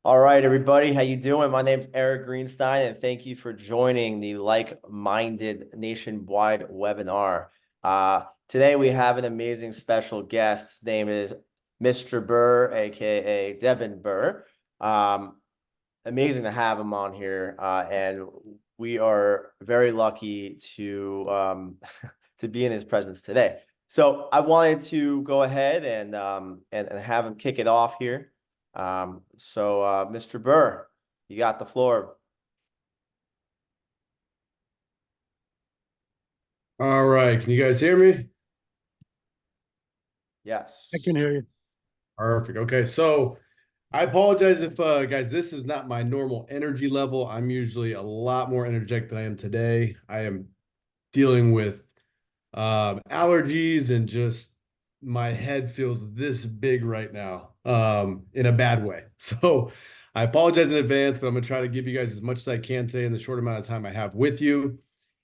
All right, everybody, how you doing? My name's Eric Greenstein, and thank you for joining the Like-Minded nationwide webinar. Today we have an amazing special guest. His name is Mr. Burr, aka Devin Burr. Amazing to have him on here, and we are very lucky to to be in his presence today. So I wanted to go ahead and have him kick it off here. Mr. Burr, you got the floor. All right. Can you guys hear me? I can Yes. hear you. Perfect. Okay. So I apologize if, guys, this is not my normal energy level. I'm usually a lot more energetic than I am today. I am dealing with allergies and just my head feels this big right now in a bad way. So I apologize in advance, but I'm going to try to give you guys as much as I can today in the short amount of time I have with you.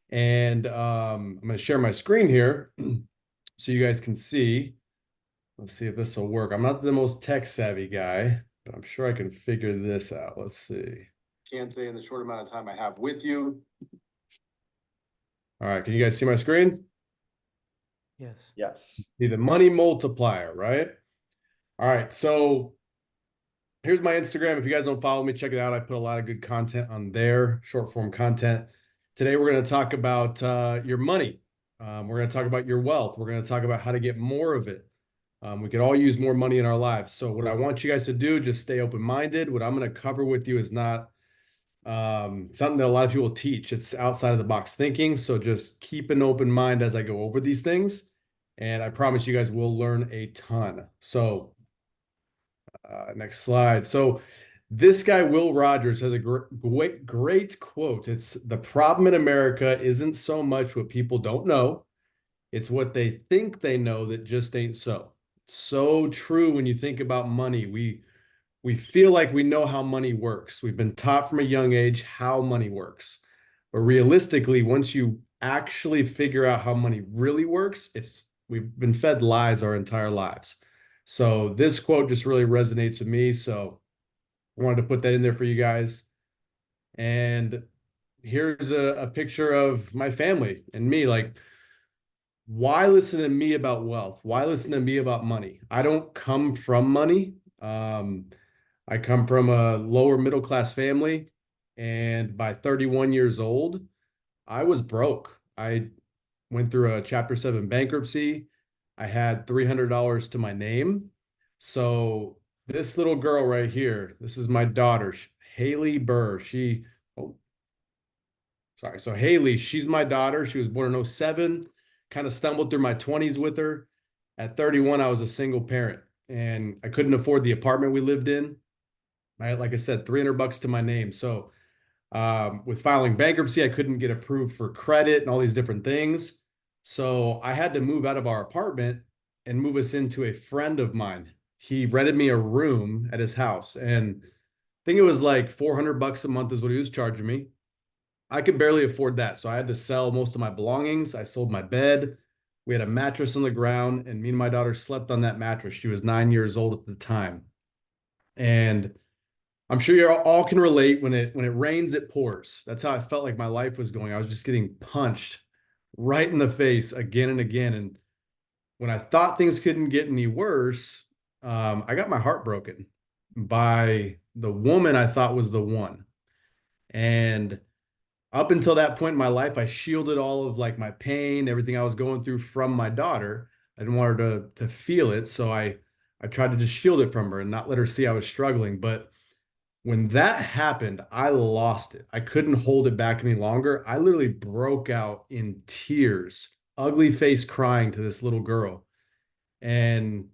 And I'm going to share my screen here so you guys can see. Let's see if this will work. I'm not the most tech savvy guy, but I'm sure I can figure this out. Let's see. Can say in the short amount of time I have with you. All right, can you guys see my screen? Yes. Yes. See the money multiplier, right? All right, so here's my Instagram. If you guys don't follow me, check it out. I put a lot of good content on there, short form content. Today, we're going to talk about your money. We're going to talk about your wealth. We're going to talk about how to get more of it. We could all use more money in our lives. So what I want you guys to do, just stay open-minded. What I'm going to cover with you is not something that a lot of people teach. It's outside of the box thinking. So just keep an open mind as I go over these things. And I promise you guys will learn a ton. So next slide. So this guy, Will Rogers, has a great quote. It's the problem in America isn't so much what people don't know. It's what they think they know that just ain't so. So true when you think about money. We feel like we know how money works. We've been taught from a young age how money works. But realistically, once you actually figure out how money really works, it's we've been fed lies our entire lives. So this quote just really resonates with me. So I wanted to put that in there for you guys. And here's a picture of my family and me. Like, why listen to me about wealth? Why listen to me about money? I don't come from money. I come from a lower middle class family, and by 31 years old, I was broke. I went through a Chapter 7 bankruptcy. I had $300 to my name. So this little girl right here, this is my daughter, Haley Burr. Oh, sorry. So Haley, she's my daughter. She was born in '07. Kind of stumbled through my 20s with her. At 31, I was a single parent and I couldn't afford the apartment we lived in. I had, like I said, $300 to my name. So with filing bankruptcy, I couldn't get approved for credit and all these different things. So I had to move out of our apartment and move us into a friend of mine. He rented me a room at his house, and I think it was like $400 a month is what he was charging me. I could barely afford that. So I had to sell most of my belongings. I sold my bed. We had a mattress on the ground, and me and my daughter slept on that mattress. She was 9 years old at the time. And I'm sure you all can relate when it rains, it pours. That's how I felt like my life was going. I was just getting punched right in the face again and again. And when I thought things couldn't get any worse, I got my heart broken by the woman I thought was the one. And up until that point in my life, I shielded all of like my pain, everything I was going through from my daughter. I didn't want her to feel it, so I tried to just shield it from her and not let her see I was struggling. But when that happened, I lost it. I couldn't hold it back any longer. I literally broke out in tears, ugly face crying to this little girl. And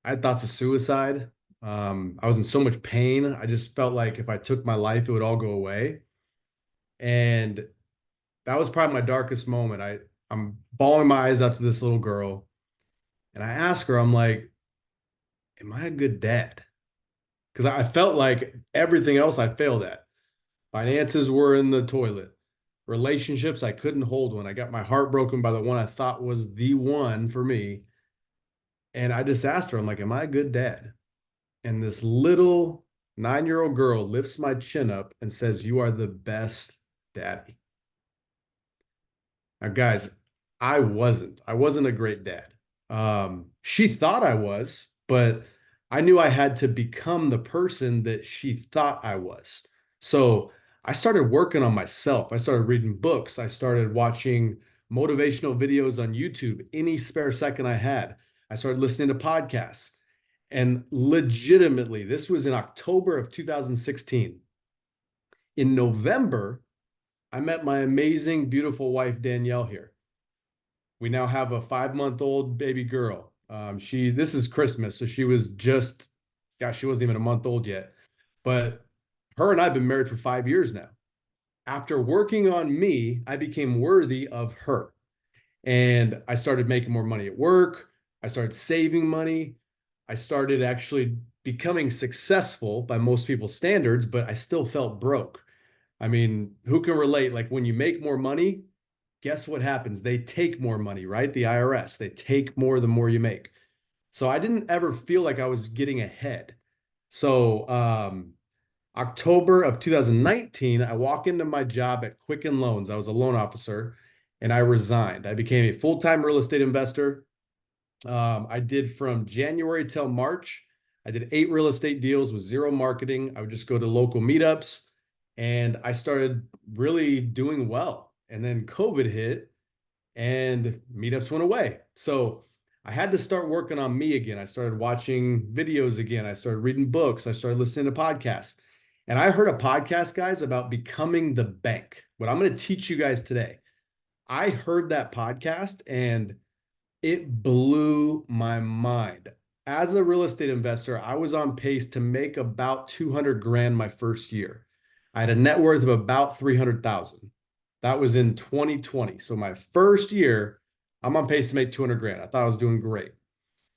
I had thoughts of suicide. I was in so much pain. I just felt like if I took my life, it would all go away. And that was probably my darkest moment. I'm bawling my eyes out to this little girl. And I ask her, I'm like, am I a good dad? Because I felt like everything else I failed at. Finances were in the toilet. Relationships, I couldn't hold one. I got my heart broken by the one I thought was the one for me. And I just asked her, I'm like, am I a good dad? And this little 9-year-old girl lifts my chin up and says, "You are the best daddy." Now, guys, I wasn't. I wasn't a great dad. She thought I was, but I knew I had to become the person that she thought I was. So I started working on myself. I started reading books. I started watching motivational videos on YouTube any spare second I had. I started listening to podcasts. And legitimately, this was in October of 2016. In November, I met my amazing, beautiful wife, Danielle, here. We now have a 5-month-old baby girl. This is Christmas, so she was just, gosh, she wasn't even a month old yet. But her and I have been married for 5 years now. After working on me, I became worthy of her. And I started making more money at work. I started saving money. I started actually becoming successful by most people's standards, but I still felt broke. I mean, who can relate? Like when you make more money, guess what happens? They take more money, right? The IRS, they take more the more you make. So I didn't ever feel like I was getting ahead. So October of 2019, I walk into my job at Quicken Loans. I was a loan officer and I resigned. I became a full-time real estate investor. I did from January till March. I did 8 real estate deals with zero marketing. I would just go to local meetups and I started really doing well. And then COVID hit and meetups went away. So I had to start working on me again. I started watching videos again. I started reading books. I started listening to podcasts. And I heard a podcast, guys, about becoming the bank. What I'm going to teach you guys today. I heard that podcast and it blew my mind. As a real estate investor, I was on pace to make about 200 grand my first year. I had a net worth of about 300,000. That was in 2020. So my first year, I'm on pace to make 200 grand. I thought I was doing great.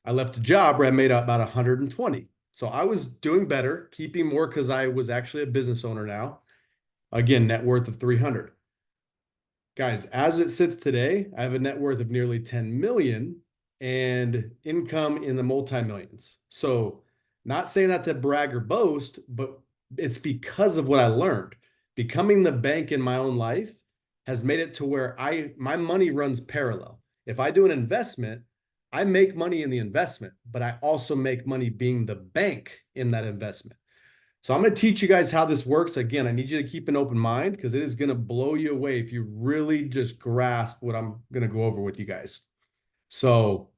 I left a job where I made about 120. So I was doing better, keeping more because I was actually a business owner now. Again, net worth of 300. Guys, as it sits today, I have a net worth of nearly 10 million and income in the multi-millions. So not saying that to brag or boast, but it's because of what I learned. Becoming the bank in my own life has made it to where my money runs parallel. If I do an investment, I make money in the investment, but I also make money being the bank in that investment. So I'm going to teach you guys how this works. Again, I need you to keep an open mind because it is going to blow you away if you really just grasp what I'm going to go over with you guys. So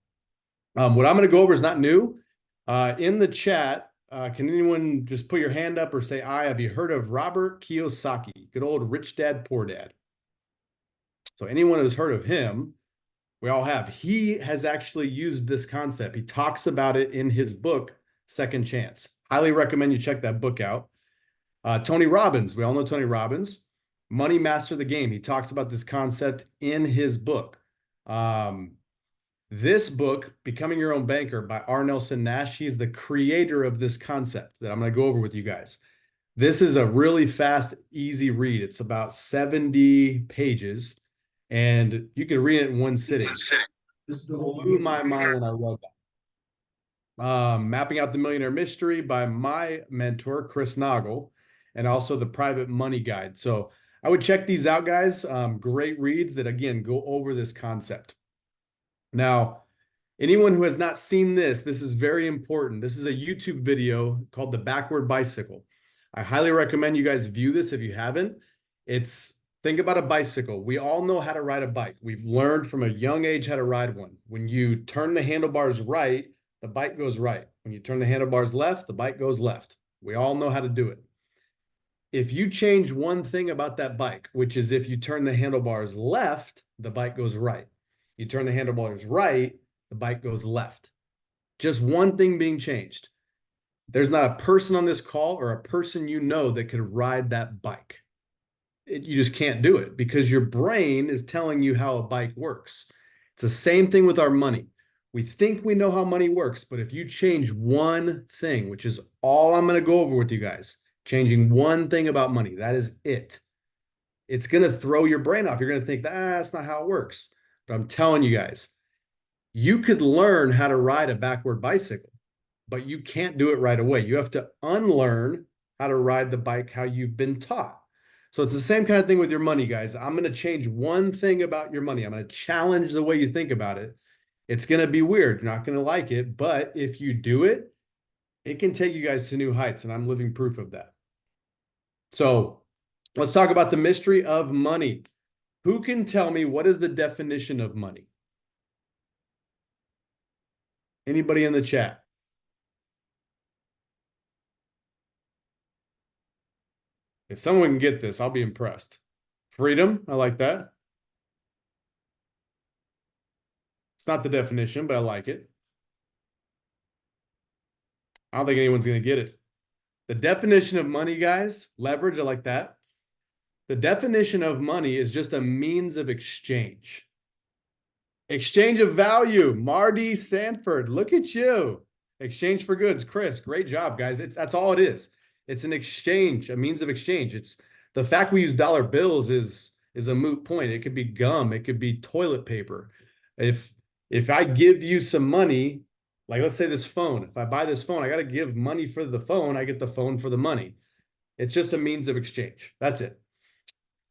what I'm going to go over is not new. In the chat, can anyone just put your hand up or say, "I"? Have you heard of Robert Kiyosaki? Good old Rich Dad, Poor Dad. So anyone who's heard of him, we all have. He has actually used this concept. He talks about it in his book, Second Chance. Highly recommend you check that book out. Tony Robbins, we all know Tony Robbins. Money Master the Game. He talks about this concept in his book. This book, Becoming Your Own Banker by R. Nelson Nash, he's the creator of this concept that I'm going to go over with you guys. This is a really fast, easy read. It's about 70 pages, and you can read it in one sitting. This blew my mind when I read that. Mapping Out the Millionaire Mystery by my mentor, Chris Noggle, and also the Private Money Guide. So I would check these out, guys. Great reads that, again, go over this concept. Now, anyone who has not seen this is very important. This is a YouTube video called The Backward Bicycle. I highly recommend you guys view this if you haven't. Think about a bicycle. We all know how to ride a bike. We've learned from a young age how to ride one. When you turn the handlebars right, the bike goes right. When you turn the handlebars left, the bike goes left. We all know how to do it. If you change one thing about that bike, which is if you turn the handlebars left, the bike goes right. You turn the handlebars right, the bike goes left. Just one thing being changed. There's not a person on this call or a person you know that could ride that bike. You just can't do it because your brain is telling you how a bike works. It's the same thing with our money. We think we know how money works, but if you change one thing, which is all I'm going to go over with you guys, changing one thing about money, that is it. It's going to throw your brain off. You're going to think, that's not how it works. But I'm telling you guys, you could learn how to ride a backward bicycle, but you can't do it right away. You have to unlearn how to ride the bike, how you've been taught. So it's the same kind of thing with your money, guys. I'm going to change one thing about your money. I'm going to challenge the way you think about it. It's going to be weird. You're not going to like it, but if you do it, it can take you guys to new heights, and I'm living proof of that. So let's talk about the mystery of money. Who can tell me what is the definition of money? Anybody in the chat? If someone can get this, I'll be impressed. Freedom, I like that. It's not the definition, but I like it. I don't think anyone's going to get it. The definition of money, guys, leverage, I like that. The definition of money is just a means of exchange. Exchange of value. Marty Sanford, look at you. Exchange for goods. Chris, great job, guys. That's all it is. It's an exchange, a means of exchange. It's the fact we use dollar bills is a moot point. It could be gum. It could be toilet paper. If I give you some money, like let's say this phone, if I buy this phone, I got to give money for the phone. I get the phone for the money. It's just a means of exchange. That's it.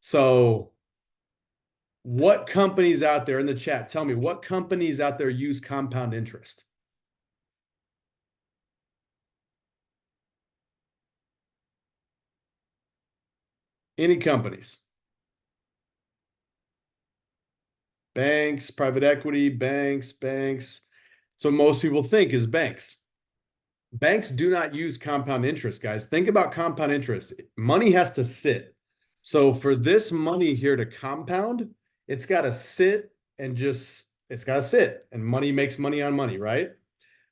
So what companies out there in the chat, tell me what companies out there use compound interest? Any companies? Banks, private equity, banks. So most people think is banks. Banks do not use compound interest, guys. Think about compound interest. Money has to sit. So for this money here to compound, it's got to sit and it's got to sit, and money makes money on money, right?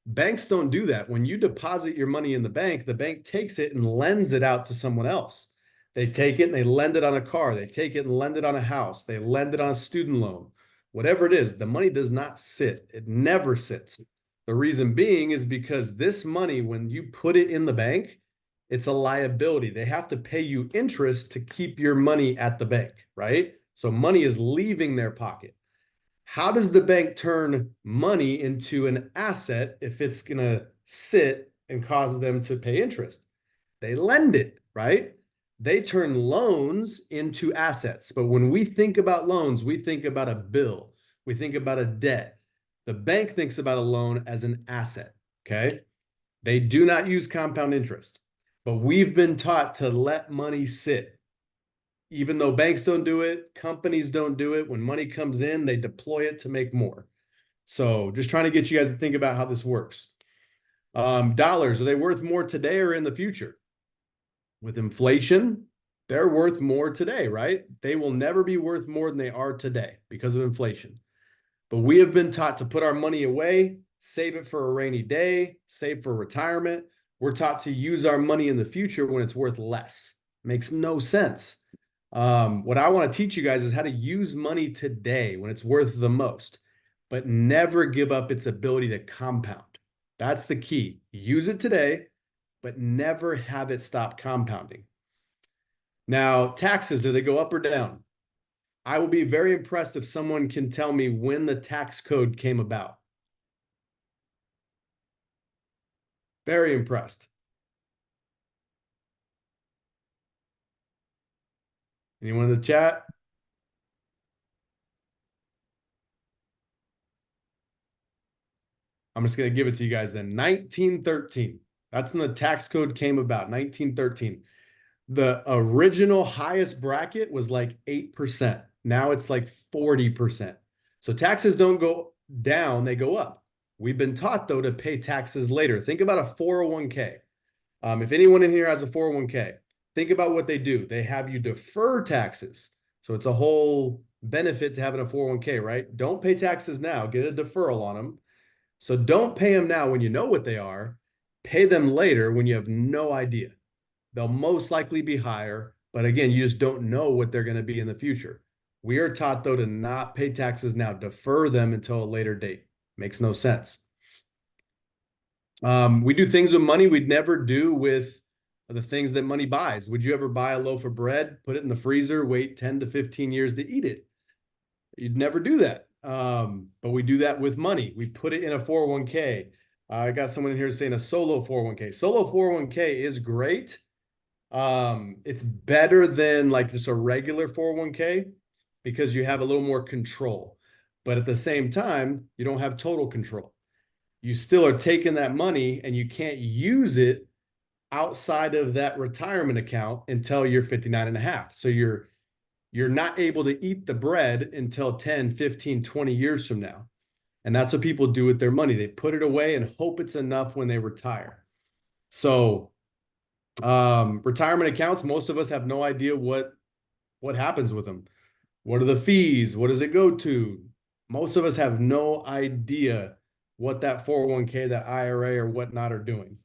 Banks don't do that. When you deposit your money in the bank takes it and lends it out to someone else. They take it and they lend it on a car. They take it and lend it on a house. They lend it on a student loan. Whatever it is, the money does not sit. It never sits. The reason being is because this money, when you put it in the bank, it's a liability. They have to pay you interest to keep your money at the bank, right? So money is leaving their pocket. How does the bank turn money into an asset if it's going to sit and cause them to pay interest? They lend it, right? They turn loans into assets. But when we think about loans, we think about a bill. We think about a debt. The bank thinks about a loan as an asset, okay? They do not use compound interest, but we've been taught to let money sit. Even though banks don't do it, companies don't do it. When money comes in, they deploy it to make more. So just trying to get you guys to think about how this works. Dollars, are they worth more today or in the future? With inflation, they're worth more today, right? They will never be worth more than they are today because of inflation. But we have been taught to put our money away, save it for a rainy day, save for retirement. We're taught to use our money in the future when it's worth less. Makes no sense. What I want to teach you guys is how to use money today when it's worth the most, but never give up its ability to compound. That's the key. Use it today, but never have it stop compounding. Now, taxes, do they go up or down? I will be very impressed if someone can tell me when the tax code came about. Very impressed. Anyone in the chat? I'm just going to give it to you guys then. 1913. That's when the tax code came about, 1913. The original highest bracket was like 8%. Now it's like 40%. So taxes don't go down, they go up. We've been taught, though, to pay taxes later. Think about a 401k. If anyone in here has a 401k, think about what they do. They have you defer taxes. So it's a whole benefit to having a 401k, right? Don't pay taxes now. Get a deferral on them. So don't pay them now when you know what they are. Pay them later when you have no idea. They'll most likely be higher, but again, you just don't know what they're going to be in the future. We are taught, though, to not pay taxes now, defer them until a later date. Makes no sense. We do things with money we'd never do with the things that money buys. Would you ever buy a loaf of bread, put it in the freezer, wait 10 to 15 years to eat it? You'd never do that. But we do that with money. We put it in a 401k. I got someone in here saying a solo 401k. Solo 401k is great It's better than like just a regular 401k because you have a little more control. But at the same time, you don't have total control. You still are taking that money and you can't use it outside of that retirement account until you're 59 and a half. So you're not able to eat the bread until 10, 15, 20 years from now. And that's what people do with their money. They put it away and hope it's enough when they retire. So retirement accounts, most of us have no idea what happens with them. What are the fees? What does it go to? Most of us have no idea what that 401k, that IRA or whatnot are doing.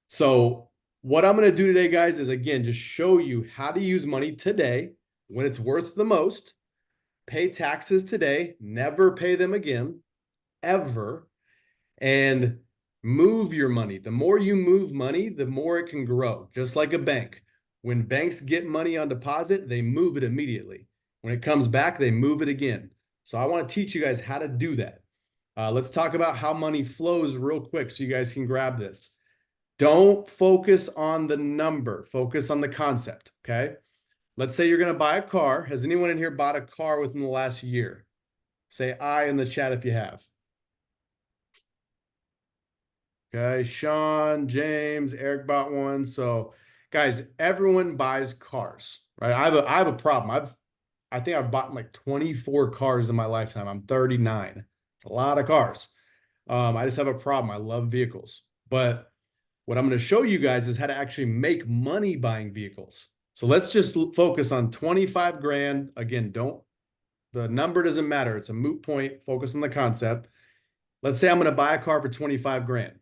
So what I'm going to do today, guys, is again, just show you how to use money today when it's worth the most, pay taxes today, never pay them again, ever, and move your money. The more you move money, the more it can grow, just like a bank. When banks get money on deposit, they move it immediately. When it comes back, they move it again. So I want to teach you guys how to do that. Let's talk about how money flows real quick so you guys can grab this. Don't focus on the number, focus on the concept, okay? Let's say you're going to buy a car. Has anyone in here bought a car within the last year? Say I in the chat if you have. Okay, Sean, James, Eric bought one. So, guys, everyone buys cars, right? I have a problem. I think I've bought like 24 cars in my lifetime. I'm 39. It's a lot of cars. I just have a problem. I love vehicles. But what I'm going to show you guys is how to actually make money buying vehicles. So let's just focus on 25 grand. Again, the number doesn't matter. It's a moot point. Focus on the concept. Let's say I'm going to buy a car for 25 grand.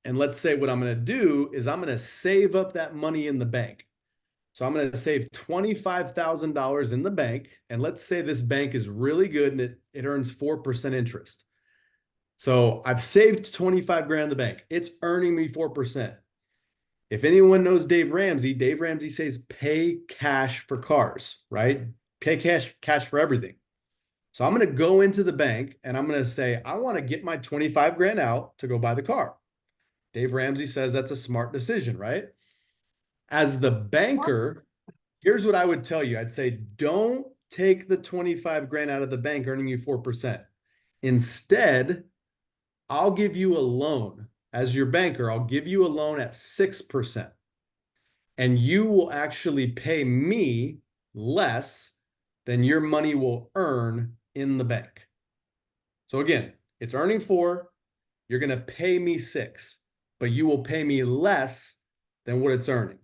And let's say what I'm going to do is I'm going to save up that money in the bank. So I'm going to save $25,000 in the bank. And let's say this bank is really good and it earns 4% interest. So I've saved 25 grand in the bank. It's earning me 4%. If anyone knows Dave Ramsey says pay cash for cars, right? Pay cash for everything. So I'm going to go into the bank and I'm going to say, I want to get my 25 grand out to go buy the car. Dave Ramsey says that's a smart decision, right? As the banker, here's what I would tell you. I'd say, don't take the 25 grand out of the bank earning you 4%. Instead, I'll give you a loan. As your banker, I'll give you a loan at 6%. And you will actually pay me less than your money will earn in the bank. So again, it's earning 4, you're going to pay me 6, but you will pay me less than what it's earning.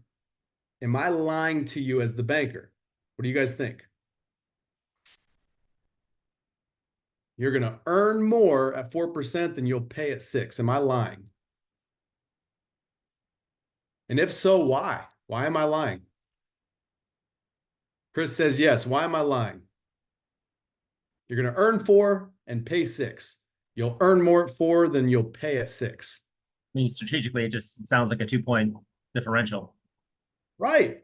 Am I lying to you as the banker? What do you guys think? You're going to earn more at 4% than you'll pay at 6. Am I lying? And if so, why? Why am I lying? Chris says yes. Why am I lying? You're going to earn 4 and pay 6. You'll earn more at 4 than you'll pay at 6. I mean, strategically, it just sounds like a 2-point differential. Right.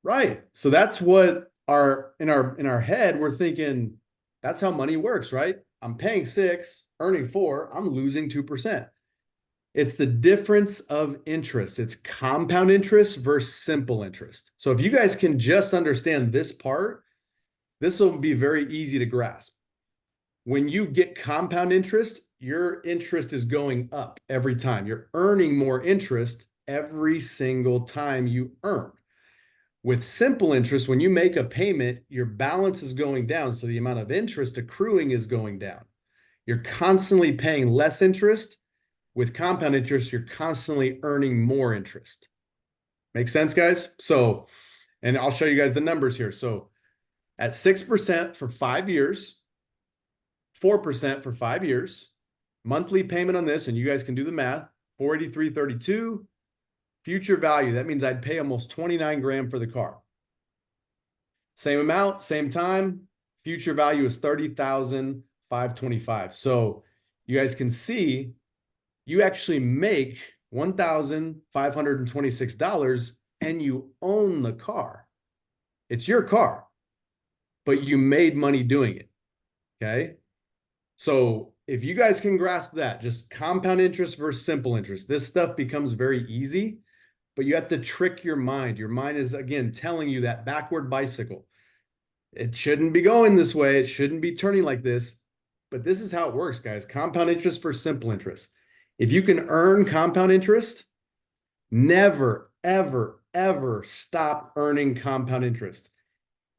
Right. So that's what in our head, we're thinking that's how money works, right? I'm paying 6, earning 4, I'm losing 2%. It's the difference of interest. It's compound interest versus simple interest. So if you guys can just understand this part, this will be very easy to grasp. When you get compound interest, your interest is going up every time. You're earning more interest every single time you earn. With simple interest, when you make a payment, your balance is going down. So the amount of interest accruing is going down. You're constantly paying less interest. With compound interest, you're constantly earning more interest. Make sense, guys? So, and I'll show you guys the numbers here. So at 6% for 5 years, 4% for 5 years, monthly payment on this, and you guys can do the math, $483.32. Future value, that means I'd pay almost 29 grand for the car. Same amount, same time. Future value is $30,525. So you guys can see you actually make $1,526 and you own the car. It's your car, but you made money doing it. Okay. So if you guys can grasp that, just compound interest versus simple interest, this stuff becomes very easy. but you have to trick your mind. Your mind is, again, telling you that backward bicycle. It shouldn't be going this way. It shouldn't be turning like this. But this is how it works, guys. Compound interest for simple interest. If you can earn compound interest, never, ever, ever stop earning compound interest.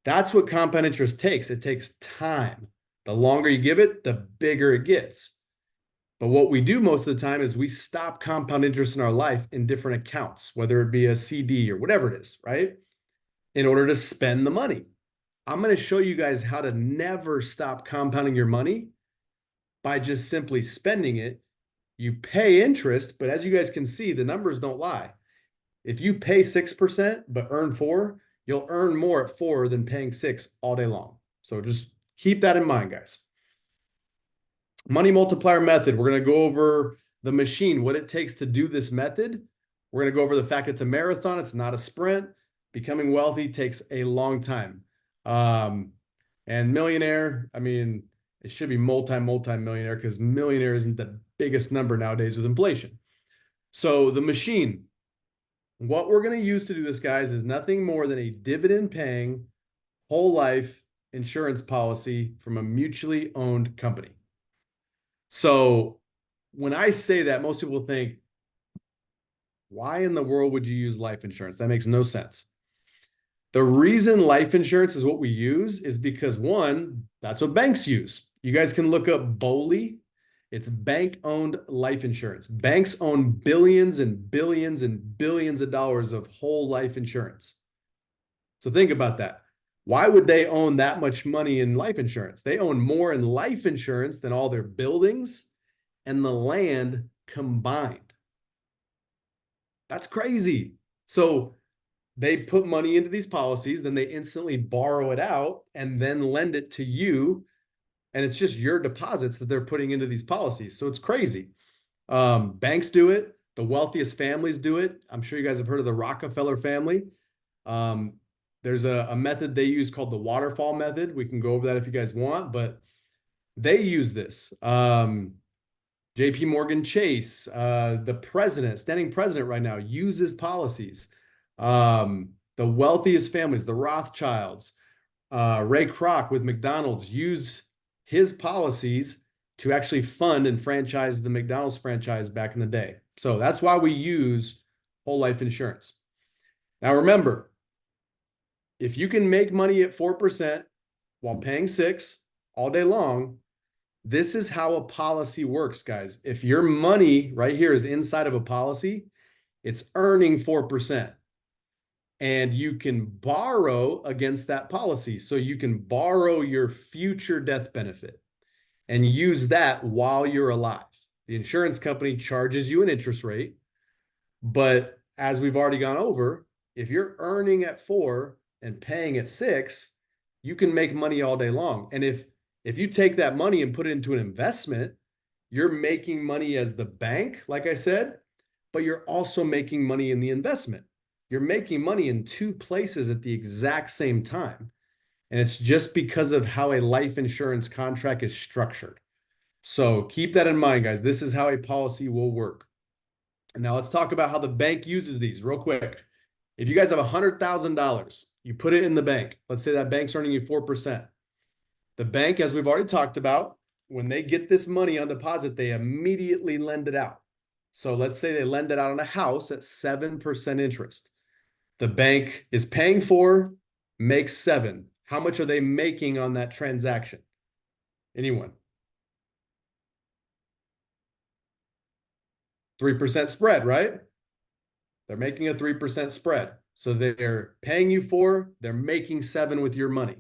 That's what compound interest takes. It takes time. The longer you give it, the bigger it gets. But what we do most of the time is we stop compound interest in our life in different accounts, whether it be a CD or whatever it is, right? In order to spend the money. I'm going to show you guys how to never stop compounding your money by just simply spending it. You pay interest, but as you guys can see, the numbers don't lie. If you pay 6% but earn 4%, you'll earn more at 4% than paying 6% all day long. So just keep that in mind, guys. Money multiplier method. We're going to go over the machine, what it takes to do this method. We're going to go over the fact it's a marathon. It's not a sprint. Becoming wealthy takes a long time. And millionaire, I mean, it should be multi-millionaire because millionaire isn't the biggest number nowadays with inflation. So the machine, what we're going to use to do this, guys, is nothing more than a dividend paying whole life insurance policy from a mutually owned company. So when I say that, most people think, why in the world would you use life insurance? That makes no sense. The reason life insurance is what we use is because, one, that's what banks use. You guys can look up BOLI. It's bank-owned life insurance. Banks own billions and billions and billions of dollars of whole life insurance. So think about that. Why would they own that much money in life insurance? They own more in life insurance than all their buildings and the land combined. That's crazy. So they put money into these policies, then they instantly borrow it out and then lend it to you. And it's just your deposits that they're putting into these policies. So it's crazy. Banks do it. The wealthiest families do it. I'm sure you guys have heard of the Rockefeller family. There's a method they use called the waterfall method. We can go over that if you guys want, but they use this. JP Morgan Chase, the president, standing president right now, uses policies. The wealthiest families, the Rothschilds, Ray Kroc with McDonald's used his policies to actually fund and franchise the McDonald's franchise back in the day. So that's why we use whole life insurance. Now remember, if you can make money at 4% while paying 6% all day long, this is how a policy works, guys. If your money right here is inside of a policy, it's earning 4%. And you can borrow against that policy. So you can borrow your future death benefit and use that while you're alive. The insurance company charges you an interest rate. But as we've already gone over, if you're earning at 4% and paying at 6%, you can make money all day long. And if you take that money and put it into an investment, you're making money as the bank, like I said, but you're also making money in the investment. You're making money in two places at the exact same time. And it's just because of how a life insurance contract is structured. So keep that in mind, guys. This is how a policy will work. And now let's talk about how the bank uses these real quick. If you guys have $100,000, you put it in the bank. Let's say that bank's earning you 4%. The bank, as we've already talked about, when they get this money on deposit, they immediately lend it out. So let's say they lend it out on a house at 7% interest. The bank is paying 4%, makes 7%. How much are they making on that transaction? Anyone? 3% spread, right? They're making a 3% spread. So they're paying you 4%, they're making 7% with your money.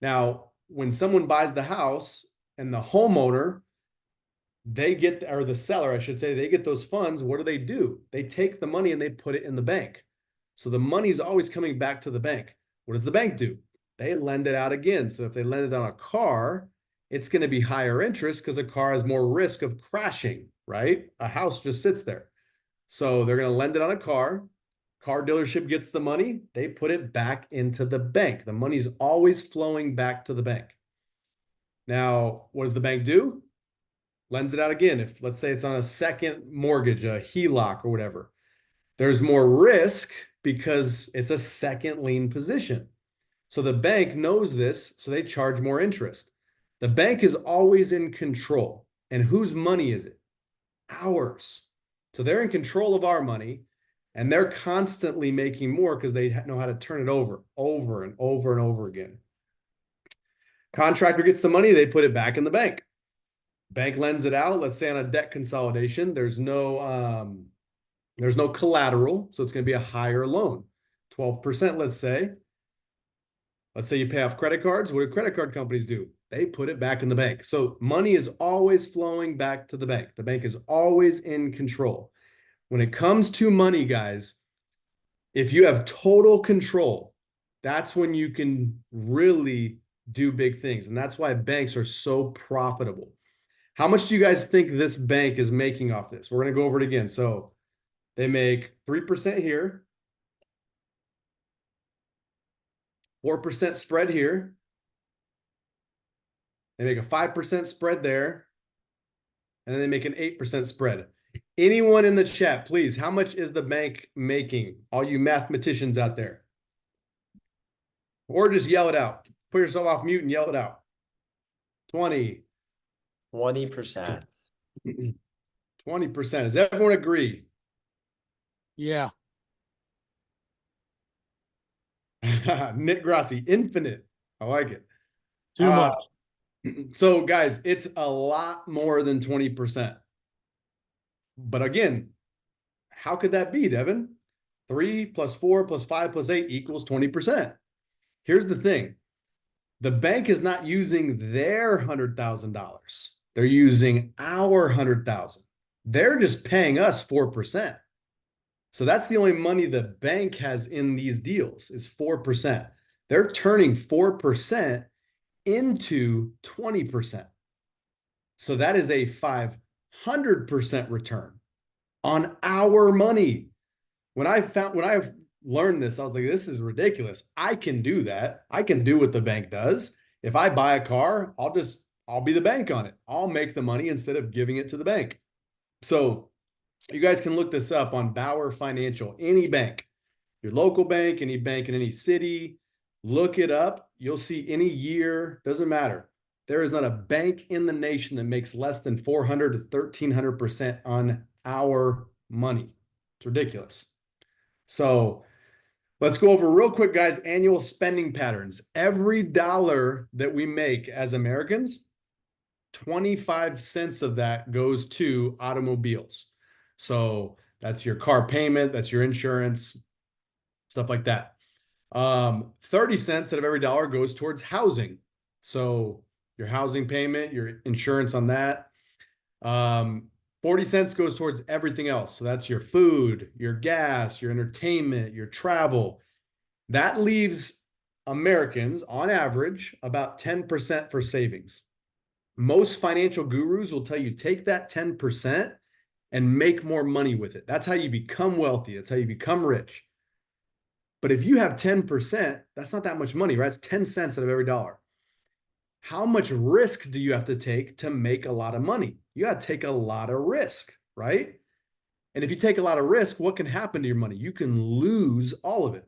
Now, when someone buys the house and the homeowner, they get, or the seller, I should say, they get those funds. What do? They take the money and they put it in the bank. So the money is always coming back to the bank. What does the bank do? They lend it out again. So if they lend it on a car, it's going to be higher interest because a car has more risk of crashing, right? A house just sits there. So they're going to lend it on a car. Car dealership gets the money. They put it back into the bank. The money's always flowing back to the bank. Now, what does the bank do? Lends it out again. If let's say it's on a second mortgage, a HELOC or whatever, There's more risk because it's a second lien position. So the bank knows this, so they charge more interest. The bank is always in control. And whose money is it? Ours. So they're in control of our money, and they're constantly making more because they know how to turn it over and over again. Contractor gets the money, they put it back in the bank. Bank lends it out. Let's say on a debt consolidation, there's no collateral, so it's going to be a higher loan, 12%. Let's say you pay off credit cards. What do credit card companies do? They put it back in the bank. So money is always flowing back to the bank. The bank is always in control. When it comes to money, guys, if you have total control, that's when you can really do big things. And that's why banks are so profitable. How much do you guys think this bank is making off this? We're going to go over it again. So they make 3% here, 4% spread here. They make a 5% spread there. And then they make an 8% spread. Anyone in the chat, please, how much is the bank making? All you mathematicians out there. Or just yell it out. Put yourself off mute and yell it out. 20. 20%. 20%. Does everyone agree? Yeah. Nick Grassi, infinite. I like it. Too much. So, guys, it's a lot more than 20%. But again, how could that be, Devin? 3 plus 4 plus 5 plus 8 equals 20%. Here's the thing. The bank is not using their $100,000. They're using our $100,000. They're just paying us 4%. So that's the only money the bank has in these deals is 4%. They're turning 4% into 20%. So that is a 500% return on our money. When I learned this, I was like, this is ridiculous. I can do that. I can do what the bank does. If I buy a car, I'll be the bank on it. I'll make the money instead of giving it to the bank. So you guys can look this up on BRRRR Financial, any bank, your local bank, any bank in any city, look it up. You'll see any year, doesn't matter. There is not a bank in the nation that makes less than 400 to 1,300% on our money. It's ridiculous. So let's go over real quick, guys, annual spending patterns. Every dollar that we make as Americans, 25 cents of that goes to automobiles. So that's your car payment, that's your insurance, stuff like that. 30 cents out of every dollar goes towards housing. So your housing payment, your insurance on that. 40 cents goes towards everything else. So that's your food, your gas, your entertainment, your travel. That leaves Americans on average about 10% for savings. Most financial gurus will tell you take that 10% and make more money with it. That's how you become wealthy. That's how you become rich. But if you have 10%, that's not that much money, right? It's 10 cents out of every dollar. How much risk do you have to take to make a lot of money? You got to take a lot of risk, right? And if you take a lot of risk, what can happen to your money? You can lose all of it.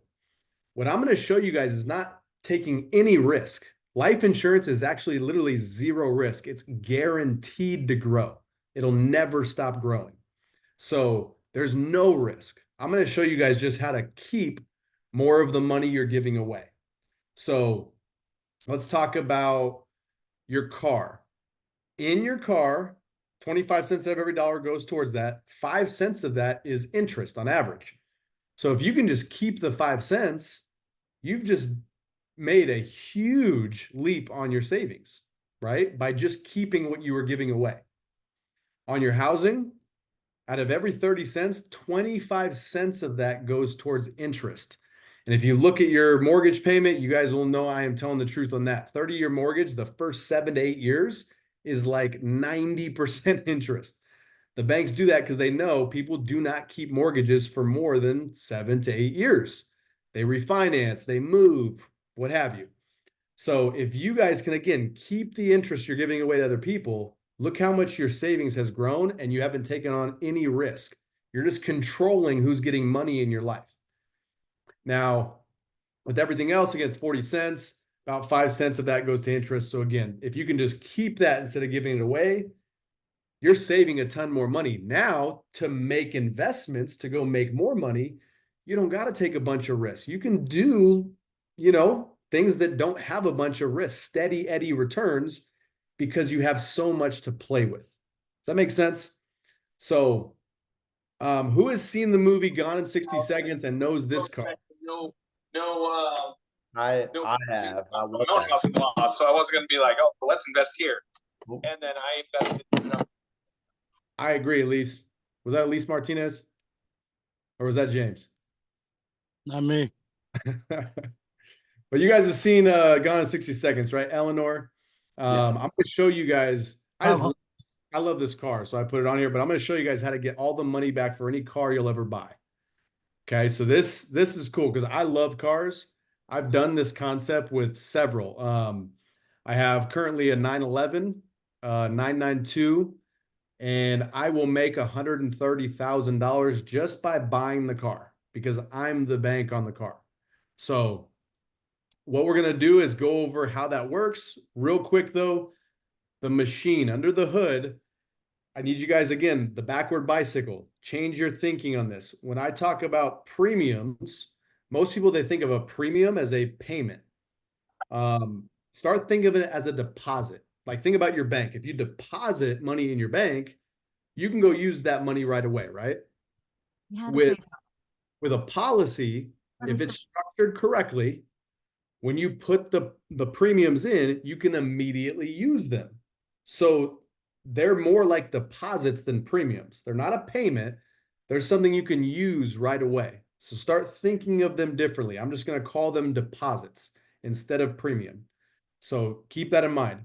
What I'm going to show you guys is not taking any risk. Life insurance is actually literally zero risk. It's guaranteed to grow. It'll never stop growing. So there's no risk. I'm going to show you guys just how to keep more of the money you're giving away. So let's talk about your car. In your car, 25 cents out of every dollar goes towards that. 5 cents of that is interest on average. So if you can just keep the 5 cents, you've just made a huge leap on your savings, right? By just keeping what you were giving away. On your housing, out of every 30 cents, 25 cents of that goes towards interest. And if you look at your mortgage payment, you guys will know I am telling the truth on that. 30-year mortgage, the first 7 to 8 years is like 90% interest. The banks do that because they know people do not keep mortgages for more than 7 to 8 years. They refinance, they move, what have you. So if you guys can, again, keep the interest you're giving away to other people, look how much your savings has grown and you haven't taken on any risk. You're just controlling who's getting money in your life. Now, with everything else, again, it's 40 cents. About 5 cents of that goes to interest. So again, if you can just keep that instead of giving it away, you're saving a ton more money. Now, to make investments, to go make more money, you don't got to take a bunch of risks. You can do, things that don't have a bunch of risks, steady eddy returns, because you have so much to play with. Does that make sense? So, who has seen the movie Gone in 60 Seconds and knows this car? I have. I love no that. housing law, so I wasn't going to be like, oh, let's invest here. Cool. And then I invested. I agree, Elise. Was that Elise Martinez? Or was that James? Not me. But you guys have seen Gone in 60 Seconds, right? Eleanor. I'm going to show you guys. I love this car, so I put it on here, but I'm going to show you guys how to get all the money back for any car you'll ever buy. Okay, so this is cool because I love cars. I've done this concept with several. I have currently a 911, 992, and I will make $130,000 just by buying the car because I'm the bank on the car. So what we're going to do is go over how that works real quick though. The machine under the hood, I need you guys, again, the backward bicycle, change your thinking on this. When I talk about premiums, most people, they think of a premium as a payment. Start thinking of it as a deposit. Like think about your bank. If you deposit money in your bank, you can go use that money right away, right? With a policy, if it's structured correctly, when you put the premiums in, you can immediately use them. So they're more like deposits than premiums. They're not a payment. There's something you can use right away. So start thinking of them differently. I'm just going to call them deposits instead of premium. So keep that in mind.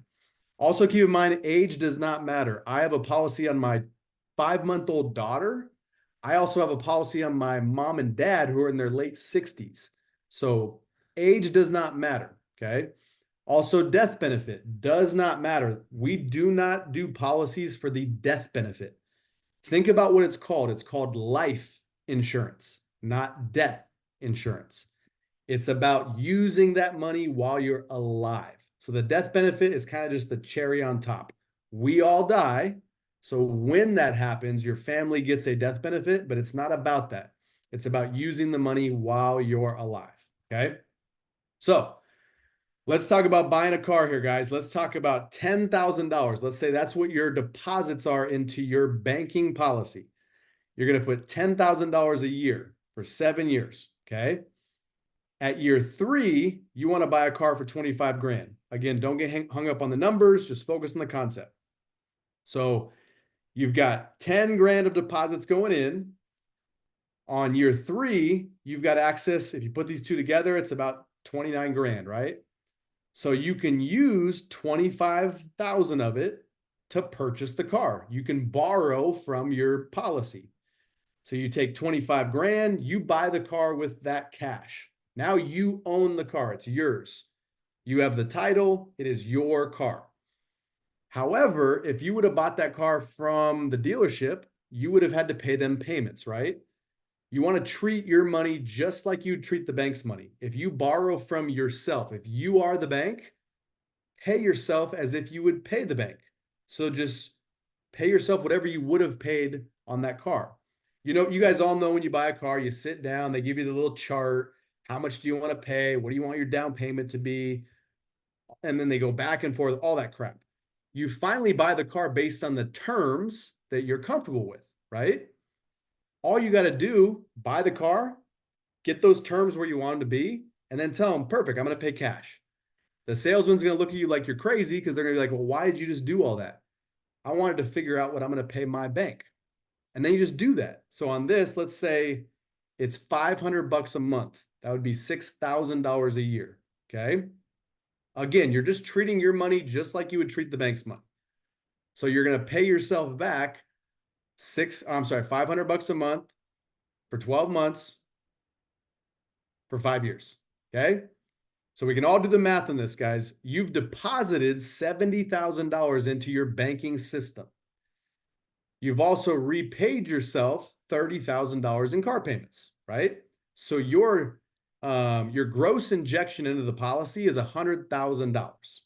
Also keep in mind, age does not matter. I have a policy on my 5-month-old daughter. I also have a policy on my mom and dad who are in their late 60s. So age does not matter, okay? Also, death benefit does not matter. We do not do policies for the death benefit. Think about what it's called. It's called life insurance, not death insurance. It's about using that money while you're alive. So the death benefit is kind of just the cherry on top. We all die. So when that happens, your family gets a death benefit, but it's not about that. It's about using the money while you're alive, okay? So let's talk about buying a car here, guys. Let's talk about $10,000. Let's say that's what your deposits are into your banking policy. You're going to put $10,000 a year for 7 years, okay? At year 3, you want to buy a car for 25 grand. Again, don't get hung up on the numbers, just focus on the concept. So you've got 10 grand of deposits going in. On year 3, you've got access. If you put these two together, it's about 29 grand, right? So you can use 25,000 of it to purchase the car. You can borrow from your policy. So you take 25 grand, you buy the car with that cash. Now you own the car, it's yours. You have the title, it is your car. However, if you would have bought that car from the dealership, you would have had to pay them payments, right? You want to treat your money just like you'd treat the bank's money. If you borrow from yourself, if you are the bank, pay yourself as if you would pay the bank. So just pay yourself whatever you would have paid on that car. You know, you guys all know when you buy a car, you sit down, they give you the little chart. How much do you want to pay? What do you want your down payment to be? And then they go back and forth, all that crap. You finally buy the car based on the terms that you're comfortable with, right? All you got to do, buy the car, get those terms where you want them to be, and then tell them, perfect, I'm going to pay cash. The salesman's going to look at you like you're crazy because they're going to be like, well, why did you just do all that? I wanted to figure out what I'm going to pay my bank. And then you just do that. So on this, let's say it's $500 a month. That would be $6,000 a year. Okay. Again, you're just treating your money just like you would treat the bank's money. So you're going to pay yourself back $500 a month for 12 months for 5 years. Okay. So we can all do the math on this, guys. You've deposited $70,000 into your banking system. You've also repaid yourself $30,000 in car payments, right? So your gross injection into the policy is $100,000.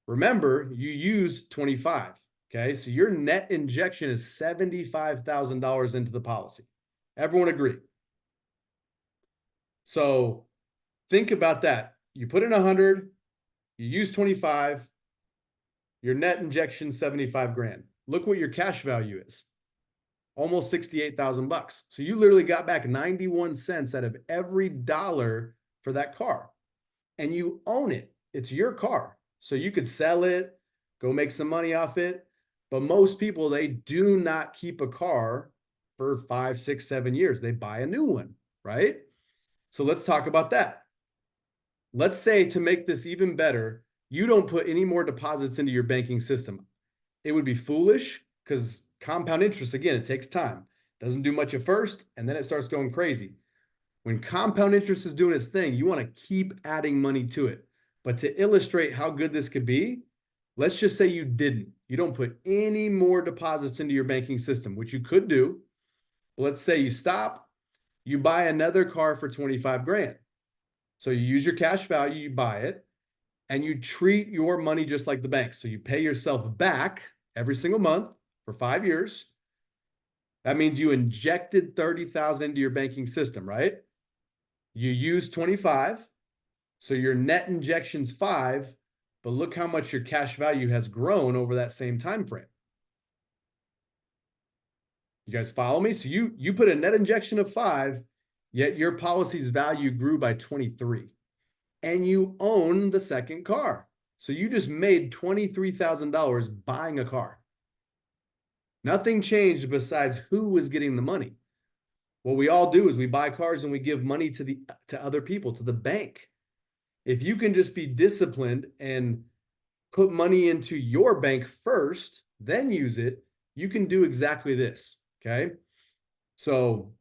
Remember, you used 25. Okay, so your net injection is $75,000 into the policy. Everyone agree? So think about that. You put in 100, you use 25, your net injection 75 grand. Look what your cash value is. Almost 68,000 bucks. So you literally got back 91 cents out of every dollar for that car. And you own it. It's your car. So you could sell it, go make some money off it. But most people, they do not keep a car for 5, 6, 7 years. They buy a new one, right? So let's talk about that. Let's say, to make this even better, you don't put any more deposits into your banking system. It would be foolish, because compound interest, again, it takes time. Doesn't do much at first, and then it starts going crazy. When compound interest is doing its thing, you want to keep adding money to it. But to illustrate how good this could be, let's just say you didn't. You don't put any more deposits into your banking system, which you could do. Let's say you stop, you buy another car for 25 grand. So you use your cash value, you buy it, and you treat your money just like the bank. So you pay yourself back every single month for 5 years. That means you injected 30,000 into your banking system, right? You use 25. So your net injection's 5, but look how much your cash value has grown over that same time frame. You guys follow me? So you put a net injection of 5, yet your policy's value grew by 23. And you own the second car. So you just made $23,000 buying a car. Nothing changed besides who was getting the money. What we all do is we buy cars and we give money to other people, to the bank. If you can just be disciplined and put money into your bank first, then use it, you can do exactly this, okay? So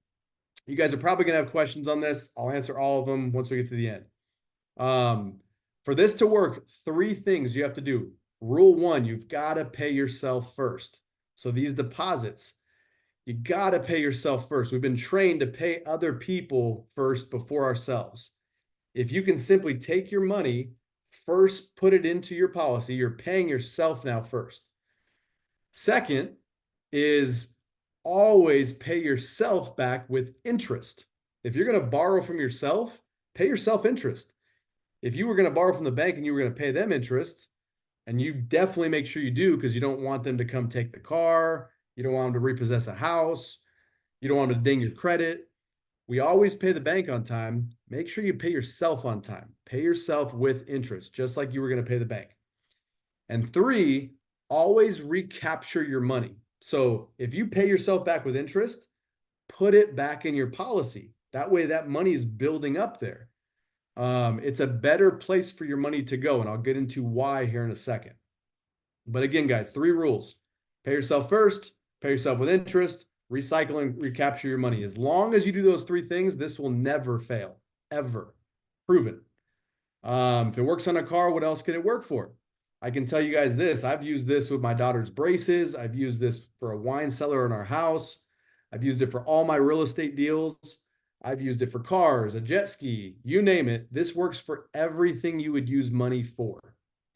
you guys are probably going to have questions on this. I'll answer all of them once we get to the end. For this to work, 3 things you have to do. Rule 1, you've got to pay yourself first. So these deposits, you got to pay yourself first. We've been trained to pay other people first before ourselves. If you can simply take your money, first put it into your policy, you're paying yourself now first. Second is always pay yourself back with interest. If you're going to borrow from yourself, pay yourself interest. If you were going to borrow from the bank and you were going to pay them interest, and you definitely make sure you do, because you don't want them to come take the car, you don't want them to repossess a house, you don't want them to ding your credit. We always pay the bank on time. Make sure you pay yourself on time. Pay yourself with interest, just like you were going to pay the bank. And 3, always recapture your money. So if you pay yourself back with interest, put it back in your policy. That way that money is building up there. It's a better place for your money to go. And I'll get into why here in a second. But again, guys, 3 rules. Pay yourself first, pay yourself with interest, recycle and recapture your money. As long as you do those 3 things, this will never fail, ever. Proven. If it works on a car, what else can it work for? I can tell you guys this. I've used this with my daughter's braces. I've used this for a wine cellar in our house. I've used it for all my real estate deals. I've used it for cars, a jet ski, you name it. This works for everything you would use money for.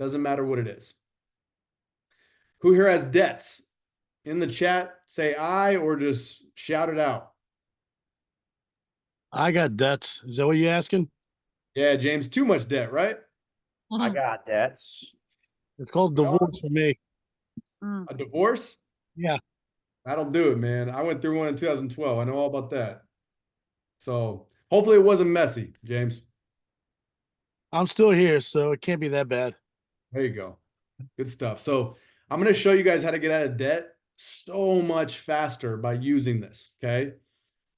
Doesn't matter what it is. Who here has debts? In the chat, say I or just shout it out. I got debts. Is that what you're asking? Yeah, James, too much debt, right? I got debts. It's called divorce for me. A divorce? Yeah. That'll do it, man. I went through one in 2012. I know all about that. So hopefully it wasn't messy, James. I'm still here, so it can't be that bad. There you go. Good stuff. So I'm going to show you guys how to get out of debt so much faster by using this. Okay.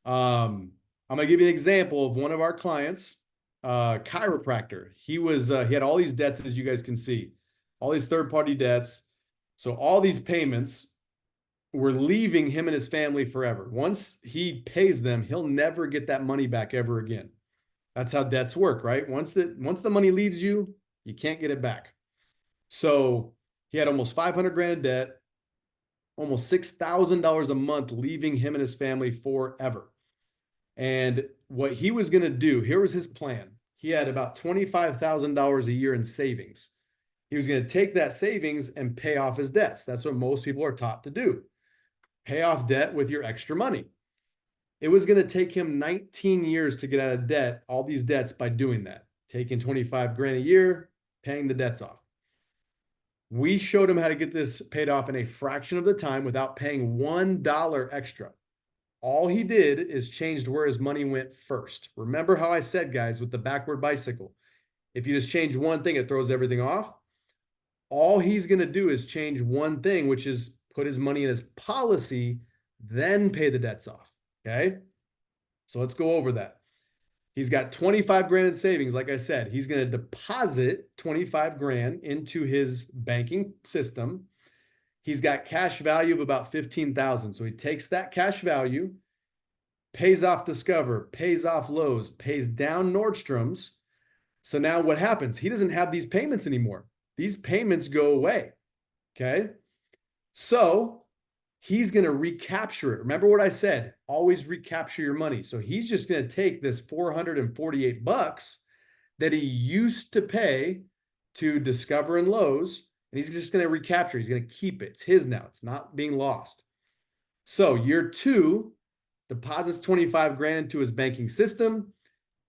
I'm going to give you an example of one of our clients, chiropractor. He had all these debts, as you guys can see, all these third-party debts. So all these payments were leaving him and his family forever. Once he pays them, he'll never get that money back ever again. That's how debts work, right? Once the money leaves you, you can't get it back. So he had almost 500 grand in debt. almost $6,000 a month, leaving him and his family forever. And what he was going to do, here was his plan. He had about $25,000 a year in savings. He was going to take that savings and pay off his debts. That's what most people are taught to do. Pay off debt with your extra money. It was going to take him 19 years to get out of debt, all these debts, by doing that, taking 25 grand a year, paying the debts off. We showed him how to get this paid off in a fraction of the time without paying $1 extra. All he did is changed where his money went first. Remember how I said, guys, with the backward bicycle, if you just change one thing, it throws everything off. All he's going to do is change one thing, which is put his money in his policy, then pay the debts off. Okay. So let's go over that. He's got 25 grand in savings. Like I said, he's going to deposit 25 grand into his banking system. He's got cash value of about 15,000. So he takes that cash value, pays off Discover, pays off Lowe's, pays down Nordstrom's. So now what happens? He doesn't have these payments anymore. These payments go away. Okay. So he's going to recapture it. Remember what I said, always recapture your money. So he's just going to take this $448 that he used to pay to Discover and Lowe's, and he's just going to recapture. He's going to keep it. It's his now. It's not being lost. So year 2, deposits 25 grand into his banking system.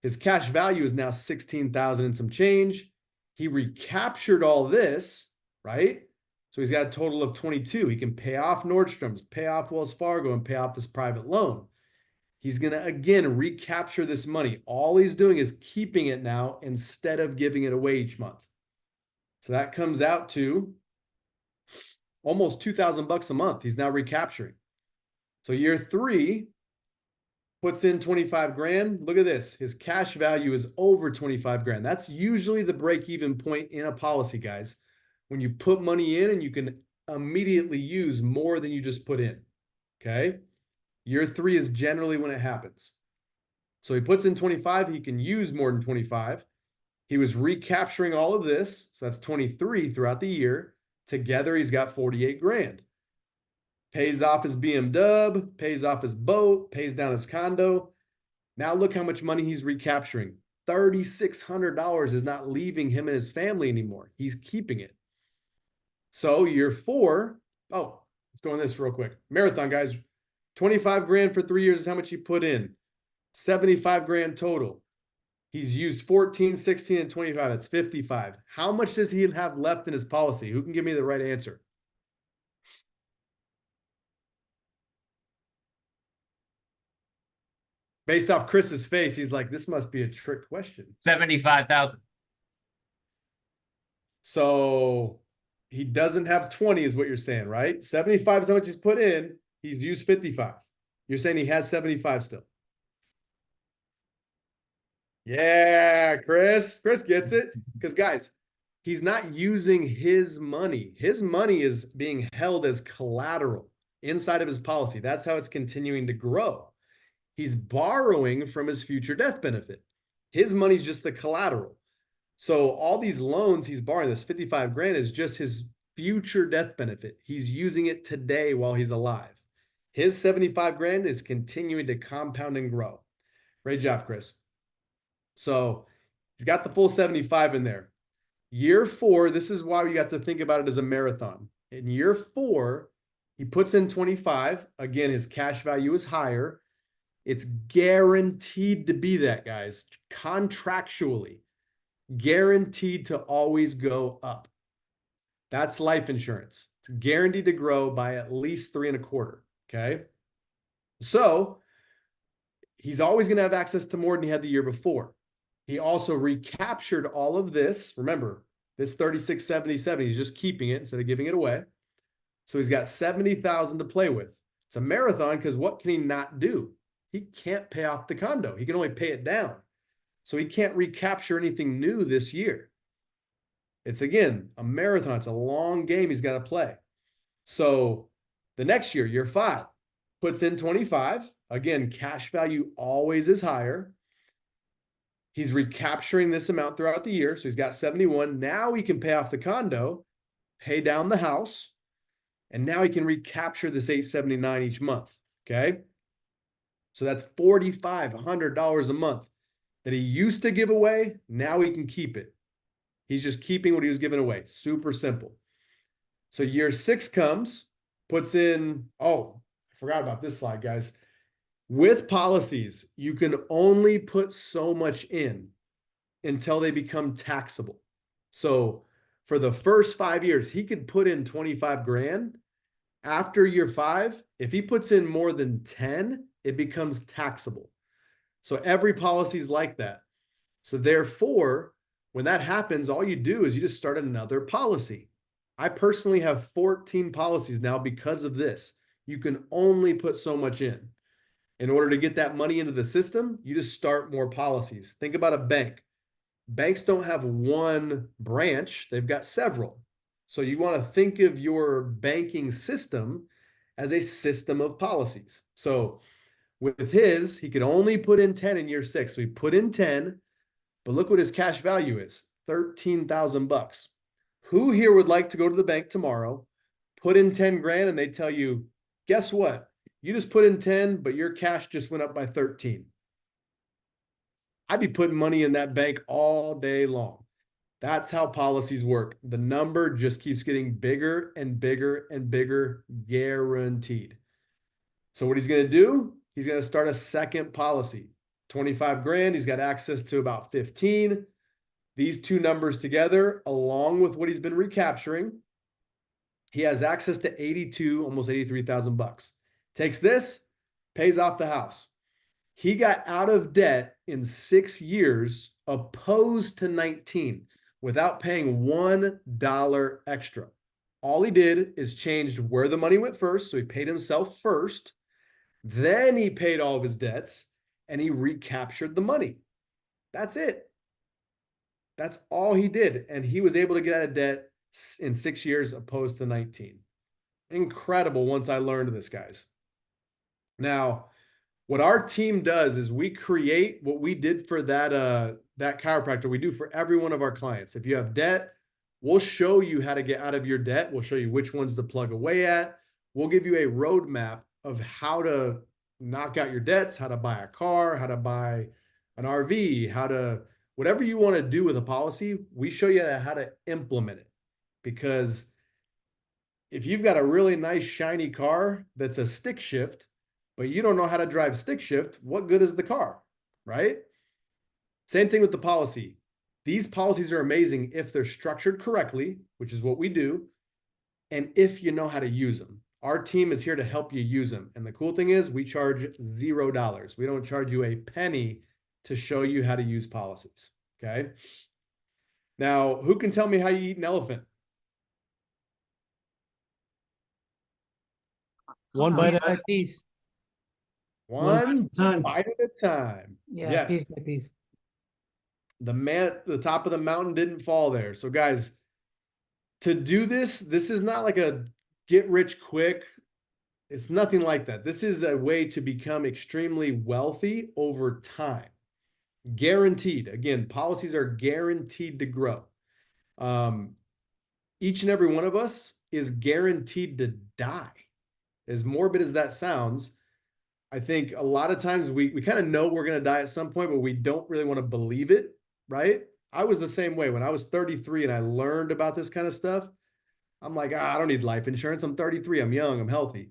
His cash value is now 16,000 and some change. He recaptured all this, right? So he's got a total of 22. He can pay off Nordstrom's, pay off Wells Fargo, and pay off this private loan. He's going to, again, recapture this money. All he's doing is keeping it now instead of giving it away each month. So that comes out to almost $2,000 a month. He's now recapturing. So year 3 puts in 25 grand. Look at this. His cash value is over 25 grand. That's usually the break-even point in a policy, guys. When you put money in and you can immediately use more than you just put in. Okay. Year 3 is generally when it happens. So he puts in 25, he can use more than 25. He was recapturing all of this. So that's 23 throughout the year. Together, he's got 48 grand. Pays off his BMW, pays off his boat, pays down his condo. Now look how much money he's recapturing. $3,600 is not leaving him and his family anymore. He's keeping it. So year 4, let's go on this real quick. Marathon, guys, 25 grand for 3 years is how much he put in. 75 grand total. He's used 14, 16, and 25. That's 55. How much does he have left in his policy? Who can give me the right answer? Based off Chris's face, he's like, this must be a trick question. 75,000. So he doesn't have 20 is what you're saying, right? 75 is how much he's put in. He's used 55. You're saying he has 75 still. Yeah, Chris. Chris gets it. Because, guys, he's not using his money. His money is being held as collateral inside of his policy. That's how it's continuing to grow. He's borrowing from his future death benefit. His money's just the collateral. So all these loans he's borrowing, this 55 grand is just his future death benefit. He's using it today while he's alive. His 75 grand is continuing to compound and grow. Great job, Chris. So he's got the full 75 in there. Year 4, this is why we got to think about it as a marathon. In year 4, he puts in 25. Again, his cash value is higher. It's guaranteed to be that, guys. Contractually. Guaranteed to always go up. That's life insurance. It's guaranteed to grow by at least 3.25. Okay. So he's always going to have access to more than he had the year before. He also recaptured all of this. Remember, this 3677, he's just keeping it instead of giving it away. So he's got 70,000 to play with. It's a marathon because what can he not do? He can't pay off the condo. He can only pay it down. So he can't recapture anything new this year. It's, again, a marathon. It's a long game he's got to play. So the next year, year 5, puts in 25. Again, cash value always is higher. He's recapturing this amount throughout the year. So he's got 71. Now he can pay off the condo, pay down the house. And now he can recapture this $879 each month. Okay. So that's $4,500 a month that he used to give away. Now he can keep it. He's just keeping what he was giving away. Super simple. So year 6 comes, puts in, oh, I forgot about this slide, guys. With policies, you can only put so much in until they become taxable. So for the first 5 years, he could put in 25 grand. After year 5, if he puts in more than 10, it becomes taxable. So every policy is like that. So therefore, when that happens, all you do is you just start another policy. I personally have 14 policies now because of this. You can only put so much in. In order to get that money into the system, you just start more policies. Think about a bank. Banks don't have one branch, they've got several. So you want to think of your banking system as a system of policies. So with his, he could only put in 10 in year 6. So he put in 10, but look what his cash value is, 13,000 bucks. Who here would like to go to the bank tomorrow, put in 10 grand, and they tell you, guess what? You just put in 10, but your cash just went up by 13. I'd be putting money in that bank all day long. That's how policies work. The number just keeps getting bigger and bigger and bigger, guaranteed. So what he's going to do, he's going to start a second policy. 25 grand, he's got access to about 15. These two numbers together, along with what he's been recapturing, he has access to 82, almost 83,000 bucks. Takes this, pays off the house. He got out of debt in 6 years, opposed to 19, without paying $1 extra. All he did is changed where the money went first. So he paid himself first. Then he paid all of his debts and he recaptured the money. That's it. That's all he did. And he was able to get out of debt in 6 years, opposed to 19. Incredible once I learned this, guys. Now, what our team does is we create what we did for that chiropractor. We do for every one of our clients. If you have debt, we'll show you how to get out of your debt. We'll show you which ones to plug away at. We'll give you a roadmap of how to knock out your debts, how to buy a car, how to buy an RV, how to, whatever you want to do with a policy, we show you how to implement it. Because if you've got a really nice shiny car that's a stick shift, but you don't know how to drive stick shift, what good is the car, right? Same thing with the policy. These policies are amazing if they're structured correctly, which is what we do, and if you know how to use them. Our team is here to help you use them. And the cool thing is we charge $0. We don't charge you a penny to show you how to use policies, okay? Now, who can tell me how you eat an elephant? One bite at a piece. One time. bite at a time. Yeah, Yes. piece by piece. The man at the top of the mountain didn't fall there. So guys, to do this, this is not like a get rich quick. It's nothing like that. This is a way to become extremely wealthy over time. Guaranteed. Again, policies are guaranteed to grow. Each and every one of us is guaranteed to die. As morbid as that sounds, I think a lot of times we kind of know we're going to die at some point, but we don't really want to believe it, right? I was the same way when I was 33 and I learned about this kind of stuff. I'm like, I don't need life insurance. I'm 33. I'm young. I'm healthy.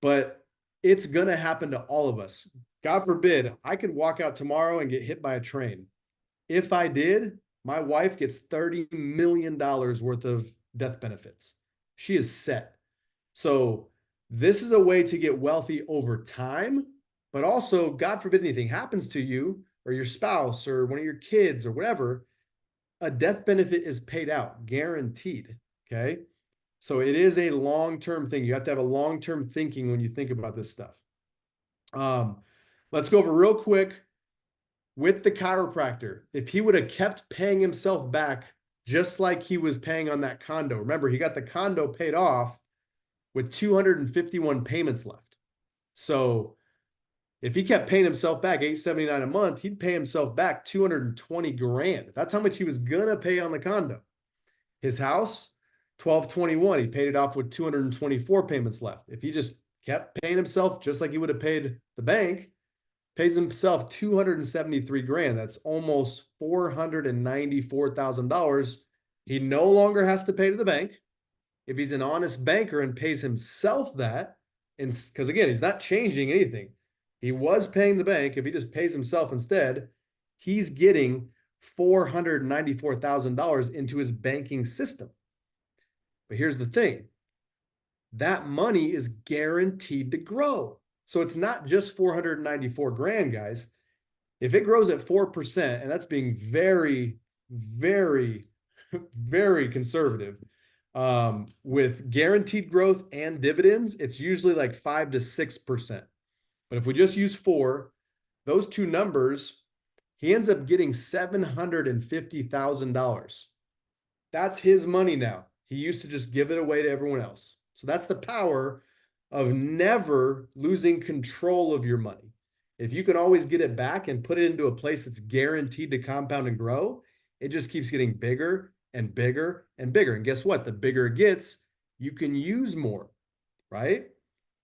But it's going to happen to all of us. God forbid, I could walk out tomorrow and get hit by a train. If I did, my wife gets $30 million worth of death benefits. She is set. So this is a way to get wealthy over time, but also, God forbid anything happens to you or your spouse or one of your kids or whatever, a death benefit is paid out, guaranteed, okay? So it is a long-term thing. You have to have a long-term thinking when you think about this stuff. Let's go over real quick with the chiropractor. If he would have kept paying himself back just like he was paying on that condo, remember, he got the condo paid off with 251 payments left. So if he kept paying himself back $879 a month, he'd pay himself back 220 grand. That's how much he was gonna pay on the condo. His house, 12/21, he paid it off with 224 payments left. If he just kept paying himself just like he would have paid the bank, pays himself 273 grand. That's almost $494,000. He no longer has to pay to the bank. If he's an honest banker and pays himself that, and because again, he's not changing anything. He was paying the bank. If he just pays himself instead, he's getting $494,000 into his banking system. But here's the thing. That money is guaranteed to grow. So it's not just 494 grand, guys. If it grows at 4%, and that's being very, very, very conservative, with guaranteed growth and dividends, it's usually like 5 to 6%. But if we just use 4, those two numbers, he ends up getting $750,000. That's his money now. He used to just give it away to everyone else. So that's the power of never losing control of your money. If you can always get it back and put it into a place that's guaranteed to compound and grow, it just keeps getting bigger and bigger and bigger. And guess what? The bigger it gets, you can use more, right?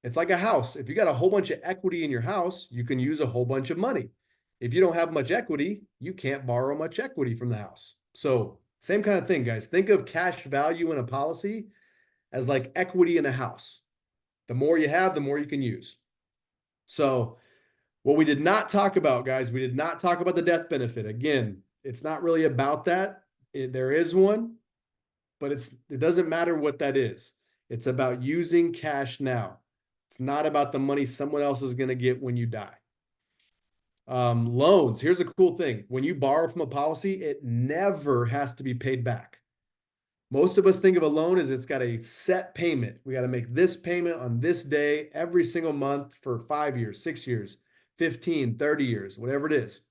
It's like a house. If you got a whole bunch of equity in your house, you can use a whole bunch of money. If you don't have much equity, you can't borrow much equity from the house. So same kind of thing, guys. Think of cash value in a policy as like equity in a house. The more you have, the more you can use. So what we did not talk about, guys, we did not talk about the death benefit. Again, it's not really about that. There is one, but it doesn't matter what that is. It's about using cash now. It's not about the money someone else is going to get when you die. Loans. Here's a cool thing. When you borrow from a policy, it never has to be paid back. Most of us think of a loan as it's got a set payment. We got to make this payment on this day every single month for 5 years, 6 years, 15, 30 years, whatever it is.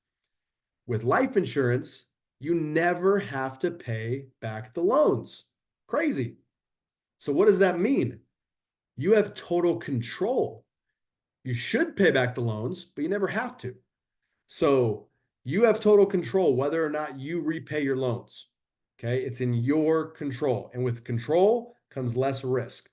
With life insurance, you never have to pay back the loans. Crazy. So what does that mean? You have total control. You should pay back the loans, but you never have to. So you have total control whether or not you repay your loans. Okay, it's in your control. And with control comes less risk.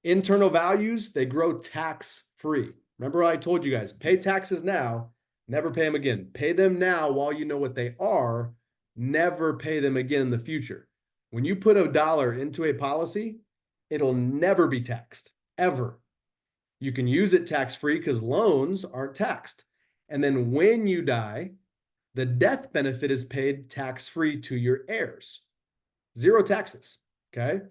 Internal values, they grow tax-free. Remember I told you guys, pay taxes now, never pay them again. Pay them now while you know what they are, never pay them again in the future. When you put $1 into a policy, it'll never be taxed, ever. You can use it tax-free because loans aren't taxed. And then when you die, the death benefit is paid tax-free to your heirs. 0 taxes, okay?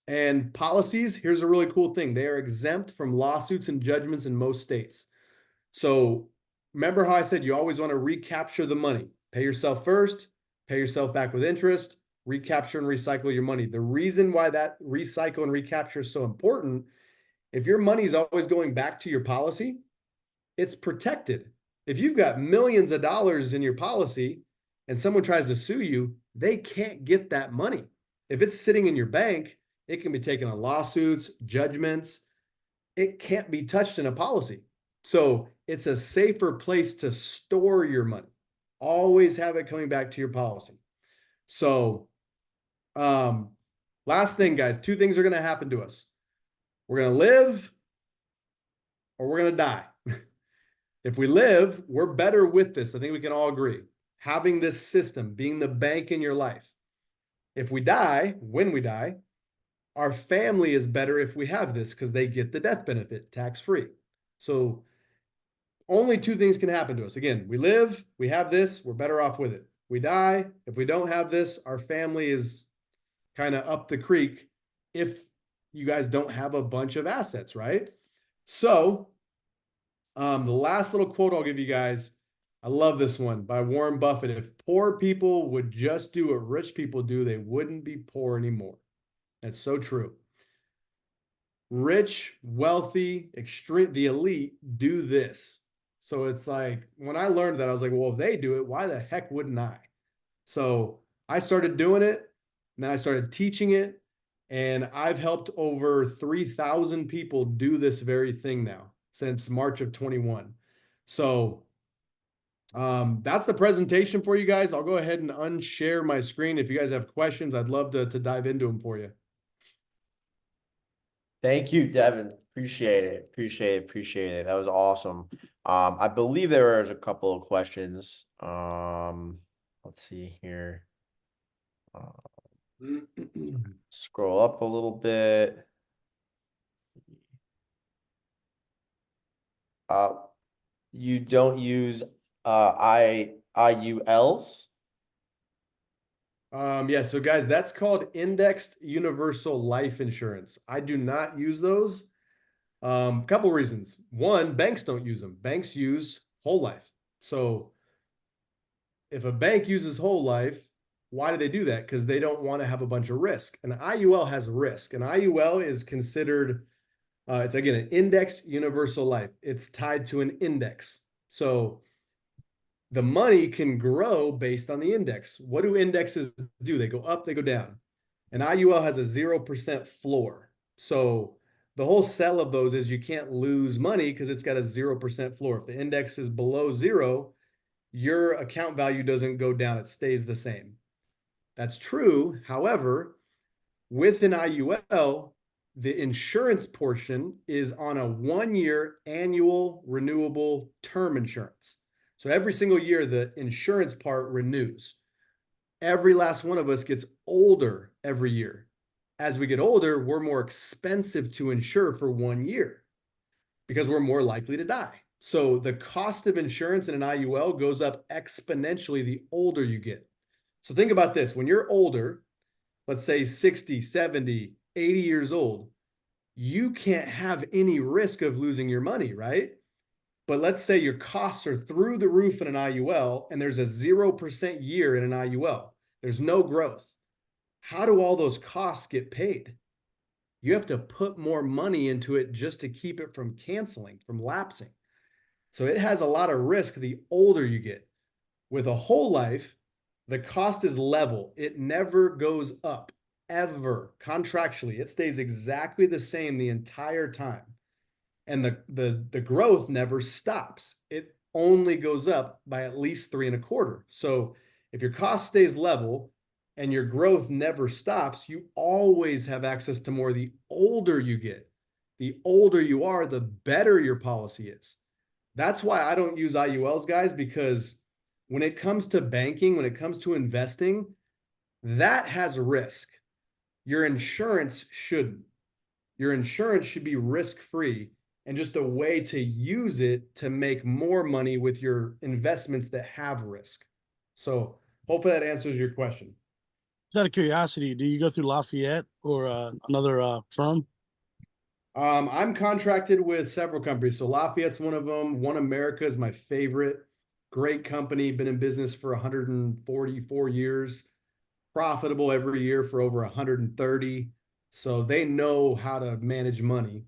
And policies, here's a really cool thing. They are exempt from lawsuits and judgments in most states. So remember how I said you always want to recapture the money. Pay yourself first, pay yourself back with interest, recapture and recycle your money. The reason why that recycle and recapture is so important, if your money is always going back to your policy, it's protected. If you've got millions of dollars in your policy and someone tries to sue you, they can't get that money. If it's sitting in your bank, it can be taken on lawsuits, judgments. It can't be touched in a policy. So it's a safer place to store your money. Always have it coming back to your policy. So last thing, guys, 2 things are going to happen to us. We're going to live or we're going to die. If we live, we're better with this. I think we can all agree. Having this system, being the bank in your life. If we die, when we die, our family is better if we have this because they get the death benefit tax-free. So only 2 things can happen to us. Again, we live, we have this, we're better off with it. We die, if we don't have this, our family is kind of up the creek if you guys don't have a bunch of assets, right? So the last little quote I'll give you guys, I love this one by Warren Buffett. If poor people would just do what rich people do, they wouldn't be poor anymore. That's so true. Rich, wealthy, extreme, the elite do this. So it's like, when I learned that, I was like, well, if they do it, why the heck wouldn't I? So I started doing it, and then I started teaching it, and I've helped over 3,000 people do this very thing now since March of 21. So That's the presentation for you guys. I'll go ahead and unshare my screen. If you guys have questions, I'd love to dive into them for you. Thank you, Devin. Appreciate it. Appreciate it. That was awesome. I believe there was a couple of questions. Let's see here. Scroll up a little bit. You don't use IULs? Yeah, so guys, that's called indexed universal life insurance. I do not use those. Couple reasons. One, banks don't use them. Banks use whole life. So if a bank uses whole life, why do they do that? Because they don't want to have a bunch of risk. An IUL has risk. An IUL is considered, it's again, an indexed universal life. It's tied to an index. So the money can grow based on the index. What do indexes do? They go up, they go down. An IUL has a 0% floor. So the whole sell of those is you can't lose money because it's got a 0% floor. If the index is below zero, your account value doesn't go down, it stays the same. That's true. However, with an IUL, the insurance portion is on a 1-year annual renewable term insurance. So every single year, the insurance part renews. Every last one of us gets older every year. As we get older, we're more expensive to insure for 1 year because we're more likely to die. So the cost of insurance in an IUL goes up exponentially the older you get. So think about this. When you're older, let's say 60, 70, 80 years old, you can't have any risk of losing your money, right? But let's say your costs are through the roof in an IUL and there's a 0% year in an IUL. There's no growth. How do all those costs get paid? You have to put more money into it just to keep it from canceling, from lapsing. So it has a lot of risk the older you get. With a whole life, the cost is level. It never goes up, ever. Contractually, it stays exactly the same the entire time. And the growth never stops. It only goes up by at least 3.25. So if your cost stays level and your growth never stops, you always have access to more the older you get. The older you are, the better your policy is. That's why I don't use IULs, guys, because when it comes to banking, when it comes to investing, that has risk. Your insurance shouldn't. Your insurance should be risk-free and just a way to use it to make more money with your investments that have risk. So hopefully that answers your question. Just out of curiosity, do you go through Lafayette or another firm? I'm contracted with several companies. So Lafayette's one of them. One America is my favorite. Great company, been in business for 144 years, profitable every year for over 130. So they know how to manage money.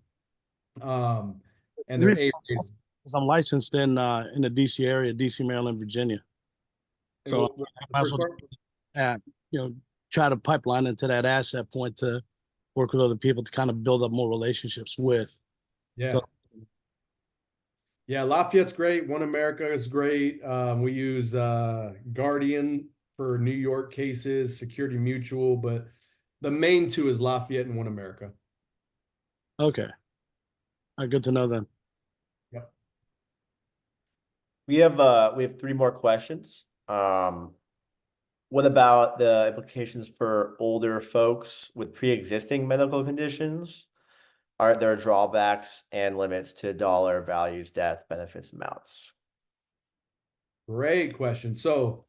And they're A-rated. Because I'm licensed in the DC area, DC, Maryland, Virginia. So I also try to pipeline into that asset point to work with other people to kind of build up more relationships with. Yeah. Yeah, Lafayette's great. One America is great. We use Guardian for New York cases, Security Mutual, but the main two is Lafayette and One America. Okay. Good to know then. Yep. We have 3 more questions. What about the implications for older folks with pre-existing medical conditions? Are there drawbacks and limits to dollar values, death benefits amounts? Great question. So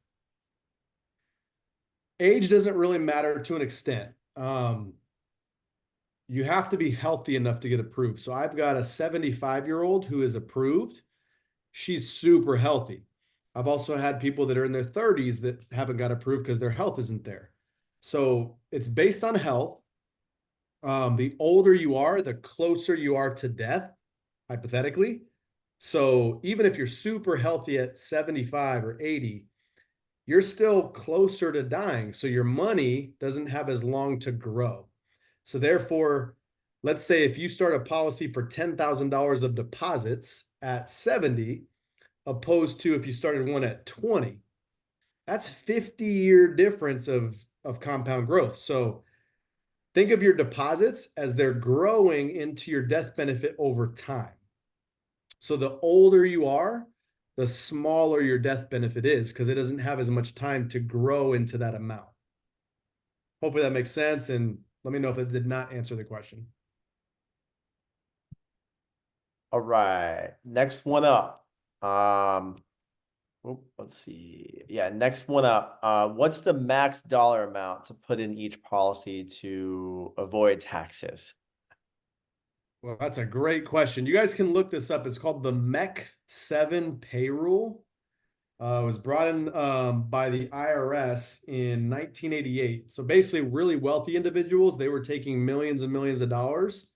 age doesn't really matter to an extent. You have to be healthy enough to get approved. So I've got a 75-year-old who is approved. She's super healthy. I've also had people that are in their 30s that haven't got approved because their health isn't there. So it's based on health. The older you are, the closer you are to death, hypothetically. So even if you're super healthy at 75 or 80, you're still closer to dying. So your money doesn't have as long to grow. So therefore, let's say if you start a policy for $10,000 of deposits at 70, opposed to if you started one at 20. That's 50-year difference of compound growth. So think of your deposits as they're growing into your death benefit over time. So the older you are, the smaller your death benefit is because it doesn't have as much time to grow into that amount. Hopefully that makes sense. And let me know if it did not answer the question. All right, next one up. Let's see. Yeah, next one up. What's the max dollar amount to put in each policy to avoid taxes? Well, that's a great question. You guys can look this up. It's called the MEC 7 pay rule. It was brought in by the IRS in 1988. So basically, really wealthy individuals, they were taking millions and millions of dollars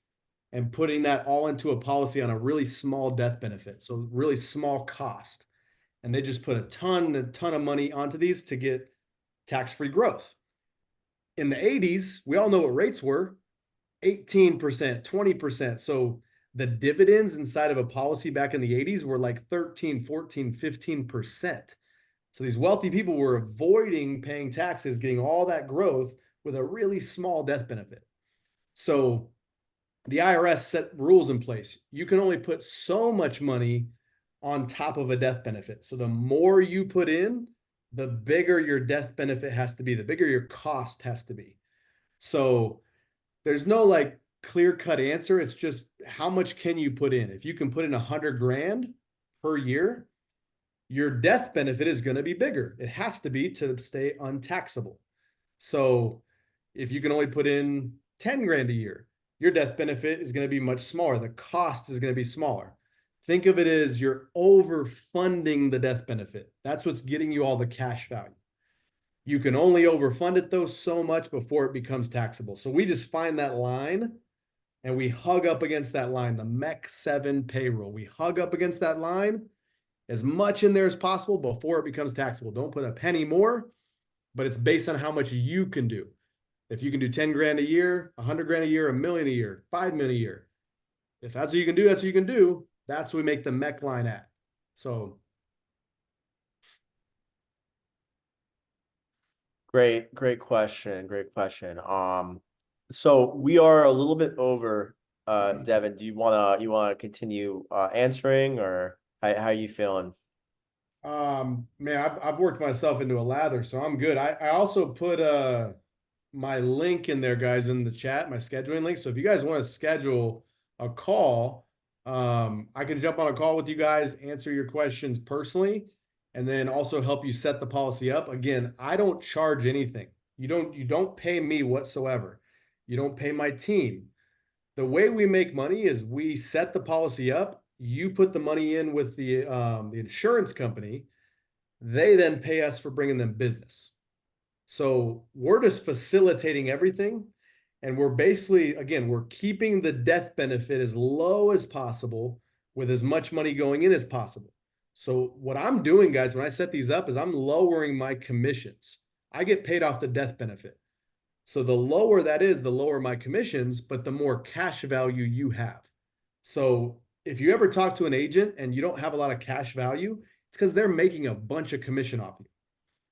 and putting that all into a policy on a really small death benefit. So really small cost. And they just put a ton of money onto these to get tax-free growth. In the 80s, we all know what rates were. 18%, 20%. So the dividends inside of a policy back in the 80s were like 13, 14, 15%. So these wealthy people were avoiding paying taxes, getting all that growth with a really small death benefit. So the IRS set rules in place. You can only put so much money on top of a death benefit. So the more you put in, the bigger your death benefit has to be, the bigger your cost has to be. So there's no like clear-cut answer. It's just how much can you put in? If you can put in 100 grand per year, your death benefit is going to be bigger. It has to be to stay untaxable. So if you can only put in 10 grand a year, your death benefit is going to be much smaller. The cost is going to be smaller. Think of it as you're overfunding the death benefit. That's what's getting you all the cash value. You can only overfund it though so much before it becomes taxable. So we just find that line and we hug up against that line, the MEC 7 payroll. We hug up against that line as much in there as possible before it becomes taxable. Don't put a penny more, but it's based on how much you can do. If you can do 10 grand a year, 100 grand a year, $1 million a year, $5 million a year. If that's what you can do, that's what you can do. That's what we make the MEC line at. So Great question. Great question. So we are a little bit over, Devin. Do you wanna continue answering, or how are you feeling? man, I've worked myself into a lather, so I'm good. I also put my link in there, guys, in the chat, my scheduling link. So if you guys want to schedule a call, I can jump on a call with you guys, answer your questions personally, and then also help you set the policy up. Again, I don't charge anything. You don't pay me whatsoever. You don't pay my team. The way we make money is we set the policy up. You put the money in with the insurance company. They then pay us for bringing them business. So we're just facilitating everything. And we're basically, again, we're keeping the death benefit as low as possible with as much money going in as possible. So what I'm doing, guys, when I set these up is I'm lowering my commissions. I get paid off the death benefit. So the lower that is, the lower my commissions, but the more cash value you have. So if you ever talk to an agent and you don't have a lot of cash value, it's because they're making a bunch of commission off you.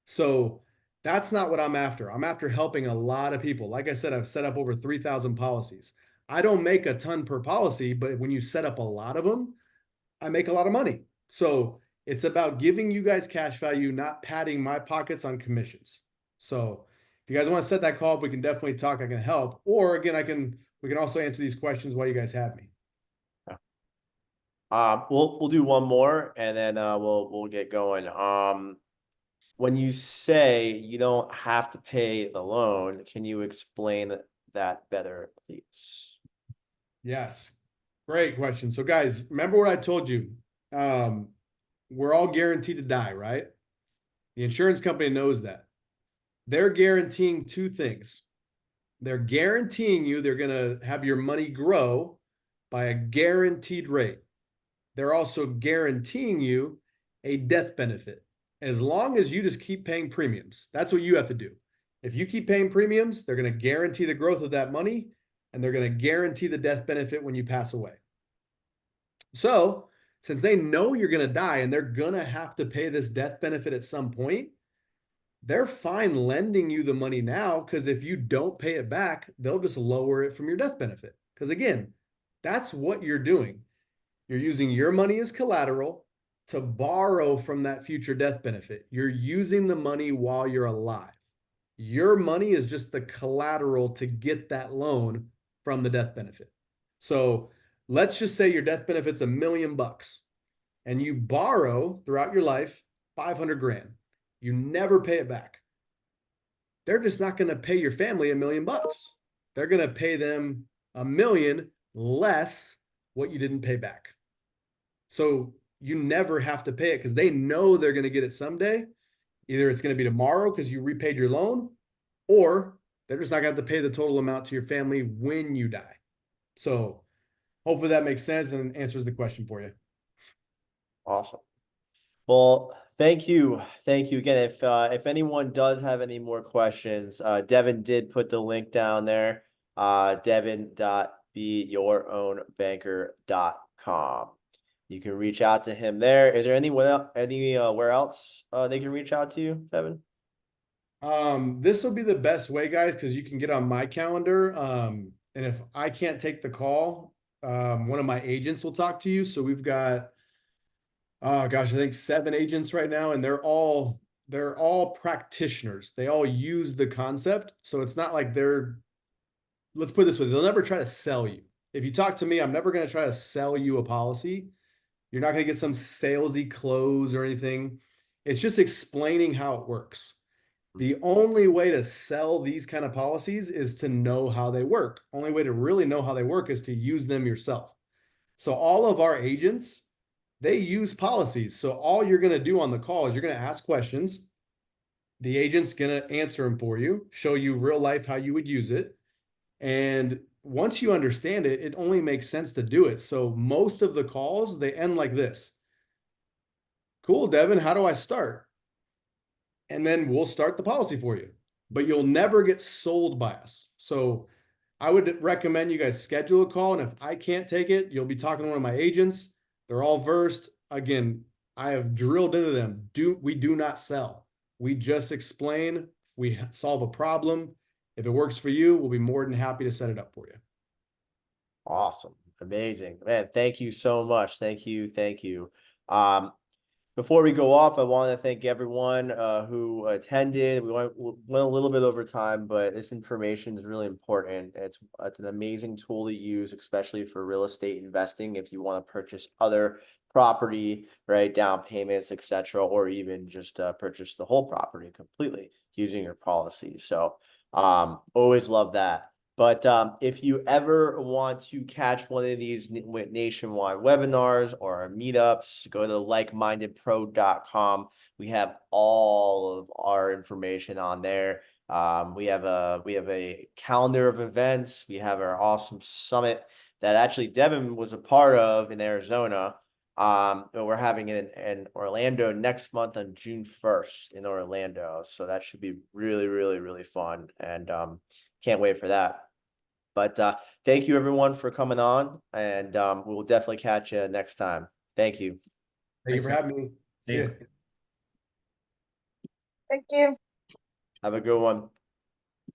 So that's not what I'm after. I'm after helping a lot of people. Like I said, I've set up over 3,000 policies. I don't make a ton per policy, but when you set up a lot of them, I make a lot of money. So it's about giving you guys cash value, not padding my pockets on commissions. So if you guys want to set that call up, we can definitely talk. I can help. Or again, we can also answer these questions while you guys have me. We'll do one more and then we'll get going. When you say you don't have to pay the loan, can you explain that better, please? Yes. Great question. So guys, remember what I told you. We're all guaranteed to die, right? The insurance company knows that. They're guaranteeing two things. They're guaranteeing you they're going to have your money grow by a guaranteed rate. They're also guaranteeing you a death benefit as long as you just keep paying premiums. That's what you have to do. If you keep paying premiums, they're going to guarantee the growth of that money and they're going to guarantee the death benefit when you pass away. So since they know you're going to die and they're going to have to pay this death benefit at some point, they're fine lending you the money now, because if you don't pay it back, they'll just lower it from your death benefit. Because again, that's what you're doing. You're using your money as collateral to borrow from that future death benefit. You're using the money while you're alive. Your money is just the collateral to get that loan from the death benefit. So let's just say your death benefit's $1 million and you borrow throughout your life 500 grand. You never pay it back. They're just not going to pay your family $1 million. They're going to pay them $1 million less what you didn't pay back. So you never have to pay it, because they know they're going to get it someday. Either it's going to be tomorrow because you repaid your loan, or they're just not going to have to pay the total amount to your family when you die. So hopefully that makes sense and answers the question for you. Awesome. Well, thank you. Thank you again. If anyone does have any more questions, Devin did put the link down there, devin.beyourownbanker.com. You can reach out to him there. Is there anywhere else they can reach out to you, Devin? This will be the best way, guys, because you can get on my calendar. And if I can't take the call, one of my agents will talk to you. So we've got, oh gosh, I think 7 agents right now, and they're all practitioners. They all use the concept. So it's not like let's put it this way, they'll never try to sell you. If you talk to me, I'm never going to try to sell you a policy. You're not going to get some salesy close or anything. It's just explaining how it works. The only way to sell these kind of policies is to know how they work. Only way to really know how they work is to use them yourself. So all of our agents, they use policies. So all you're going to do on the call is you're going to ask questions. The agent's going to answer them for you, show you real life how you would use it. And once you understand it, it only makes sense to do it. So most of the calls, they end like this. Cool, Devin, how do I start? And then we'll start the policy for you, but you'll never get sold by us. So I would recommend you guys schedule a call. And if I can't take it, you'll be talking to one of my agents. They're all versed. Again, I have drilled into them. We do not sell. We just explain, we solve a problem. If it works for you, we'll be more than happy to set it up for you. Awesome. Amazing. Man, thank you so much. Thank you. Thank you. Before we go off, I want to thank everyone who attended. We went a little bit over time, but this information is really important. It's an amazing tool to use, especially for real estate investing. If you want to purchase other property, right, down payments, etc., or even just purchase the whole property completely using your policy. So always love that. But if you ever want to catch one of these nationwide webinars or meetups, go to LikeMindedPro.com. We have all of our information on there. We have a calendar of events. We have our awesome summit that actually Devin was a part of in Arizona. We're having it in Orlando next month on June 1st in Orlando. So that should be really, really, really fun. And can't wait for that. But thank you everyone for coming on, and we will definitely catch you next time. Thank you. Thank you for having me. See you. Thank you. Have a good one.